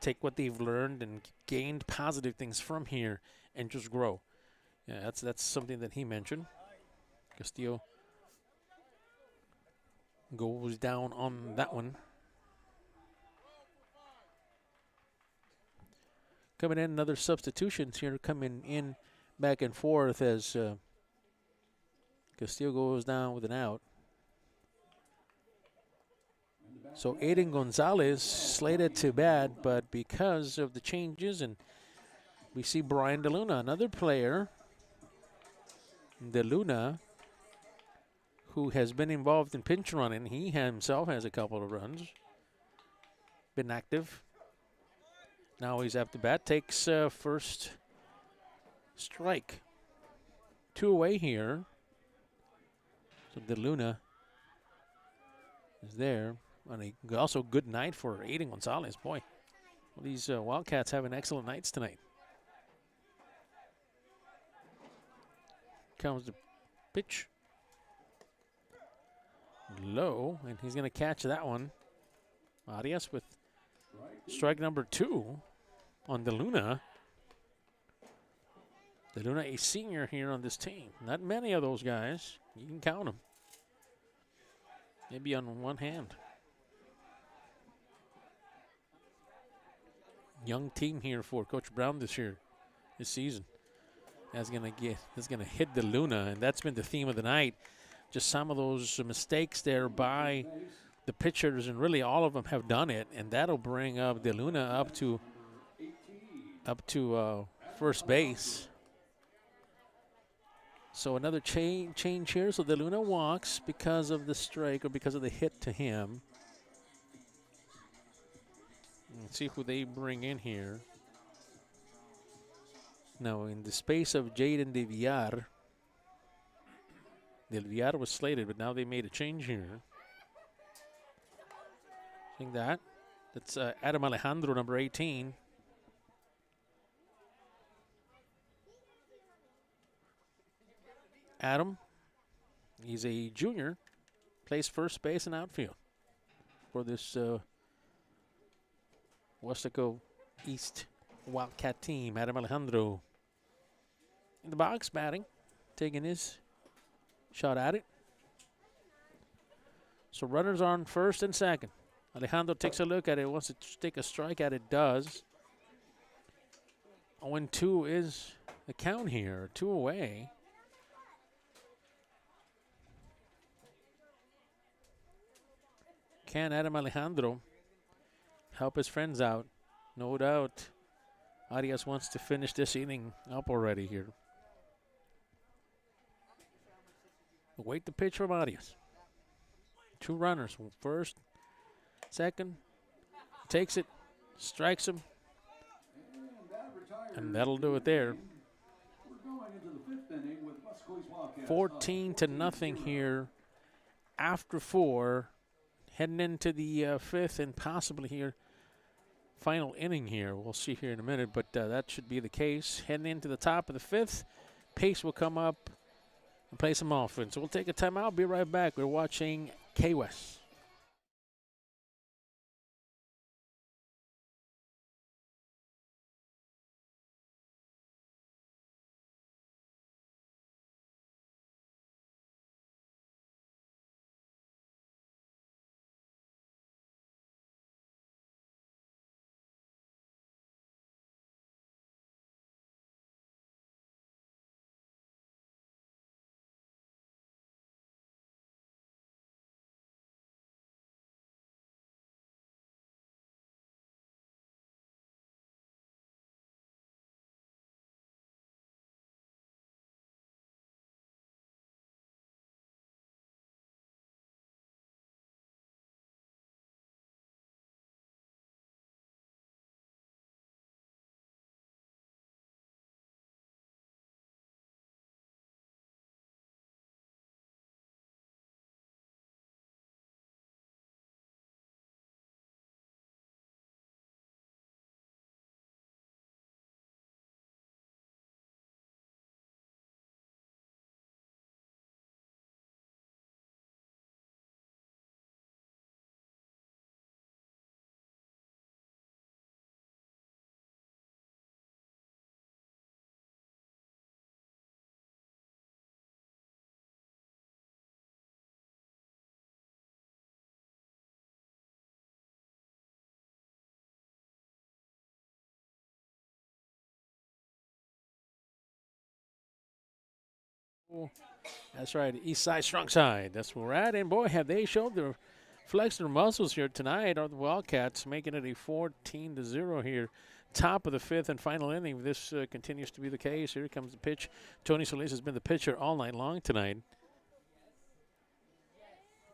take what they've learned and gained positive things from here, and just grow. Yeah, that's something that he mentioned. Castillo goes down on that one. Coming in, another substitutions here coming in back and forth as Castillo goes down with an out. So Aiden Gonzalez slated to bat, but because of the changes, and we see Brian DeLuna, another player, DeLuna, who has been involved in pinch running. He himself has a couple of runs, been active. Now he's up to bat, takes first strike. 2 away here. So DeLuna is there. And also good night for Aiden Gonzalez. Boy, well, these Wildcats having excellent nights tonight. Comes the pitch. Low, and he's going to catch that one. Arias with strike number 2 on DeLuna. DeLuna, a senior here on this team. Not many of those guys. You can count them. Maybe on one hand. Young team here for Coach Brown this season. That's gonna hit DeLuna, and that's been the theme of the night. Just some of those mistakes there by the pitchers, and really all of them have done it, and that'll bring up DeLuna up to first base. So another change here. So DeLuna walks because of the strike or because of the hit to him. Let's see who they bring in here. Now, in the space of Jaden De Villar. Del Villar was slated, but now they made a change here. Think that's Adam Alejandro, number 18. Adam, he's a junior, plays first base and outfield for this Weslaco East Wildcat team. Adam Alejandro in the box batting, taking his shot at it. So runners on first and second. Alejandro takes a look at it, wants to take a strike at it, does. 0-2 is the count here, 2 away. Can Adam Alejandro help his friends out? No doubt Arias wants to finish this inning up already here. Wait the pitch from Arias. 2 runners, first, second, takes it, strikes him, and that'll do it there. 14-0 here after 4, heading into the 5th and possibly here final inning here. We'll see here in a minute, but that should be the case. Heading into the top of the 5th, pace will come up and play some offense. So we'll take a timeout. Be right back. We're watching KWES. That's right, east side, strong side. That's where we're at. And boy, have they showed their flex their muscles here tonight are the Wildcats, making it a 14-0 here. Top of the 5th and final inning. This continues to be the case. Here comes the pitch. Tony Solis has been the pitcher all night long tonight.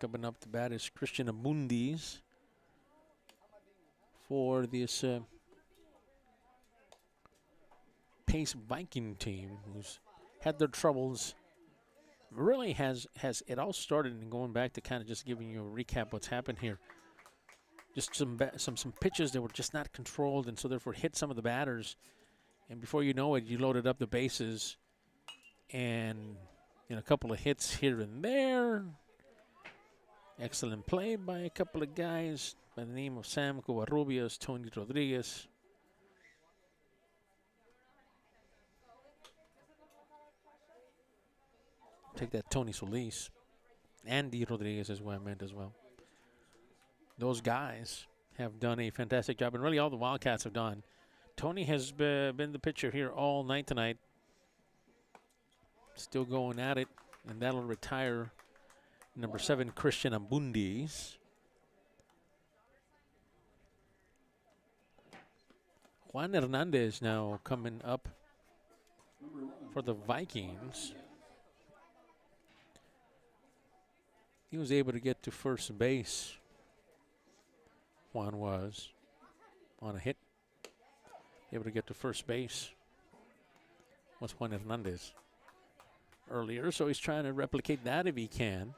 Coming up to bat is Christian Abundis for this Pace Viking team, who's had their troubles. Really has it all started, and going back to kind of just giving you a recap what's happened here. Just some pitches that were just not controlled, and so therefore hit some of the batters. And before you know it, you loaded up the bases, and a couple of hits here and there. Excellent play by a couple of guys by the name of Sam Covarrubias, Tony Rodriguez. Take that, Tony Solis. Andy Rodriguez is what I meant as well. Those guys have done a fantastic job, and really all the Wildcats have done. Tony has been the pitcher here all night tonight. Still going at it, and that'll retire number 7, Christian Abundis. Juan Hernandez now coming up for the Vikings. He was able to get to first base. Juan was on a hit. Able to get to first base. Was Juan Hernandez earlier, so he's trying to replicate that if he can.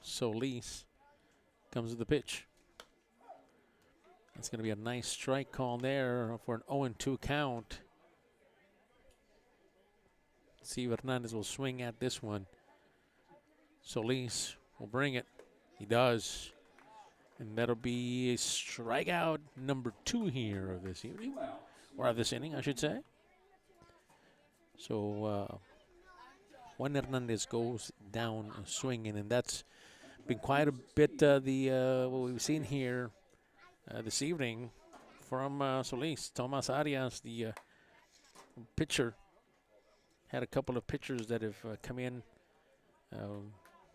Solis comes to the pitch. It's going to be a nice strike call there for an 0-2 count. See if Hernandez will swing at this one. Solis will bring it. He does. And that'll be a strikeout number 2 here of this evening. Or of this inning, I should say. So Juan Hernandez goes down swinging, and that's been quite a bit what we've seen here this evening from Solis. Tomas Arias, the pitcher, had a couple of pitchers that have come in.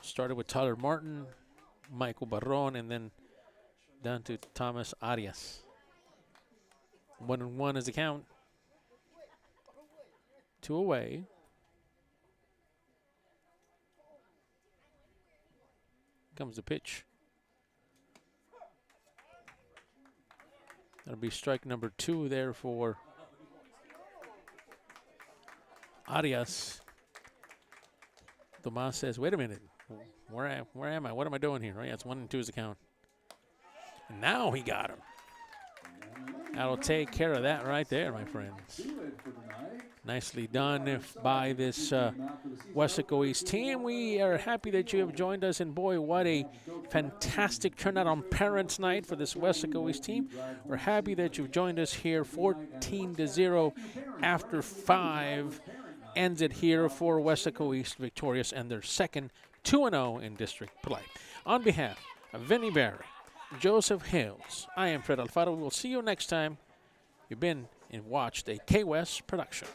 Started with Tyler Martin, Michael Barron, and then down to Thomas Arias. 1-1 is the count. 2 away. Comes the pitch. That'll be strike number 2 there for Arias. Tomas says, wait a minute. Where am I? What am I doing here? Right, it's 1-2 is the count. And now he got him. That'll take care of that right there, my friends. Nicely done by this Weslaco East team. We are happy that you have joined us, and boy, what a fantastic turnout on Parents' Night for this Weslaco East team. We're happy that you've joined us here. 14-0 after 5 ends it here for Weslaco East victorious, and their second 2-0 in district play. On behalf of Vinny Barry, Joseph Hales, I am Fred Alfaro. We will see you next time. You've been and watched a KWES production.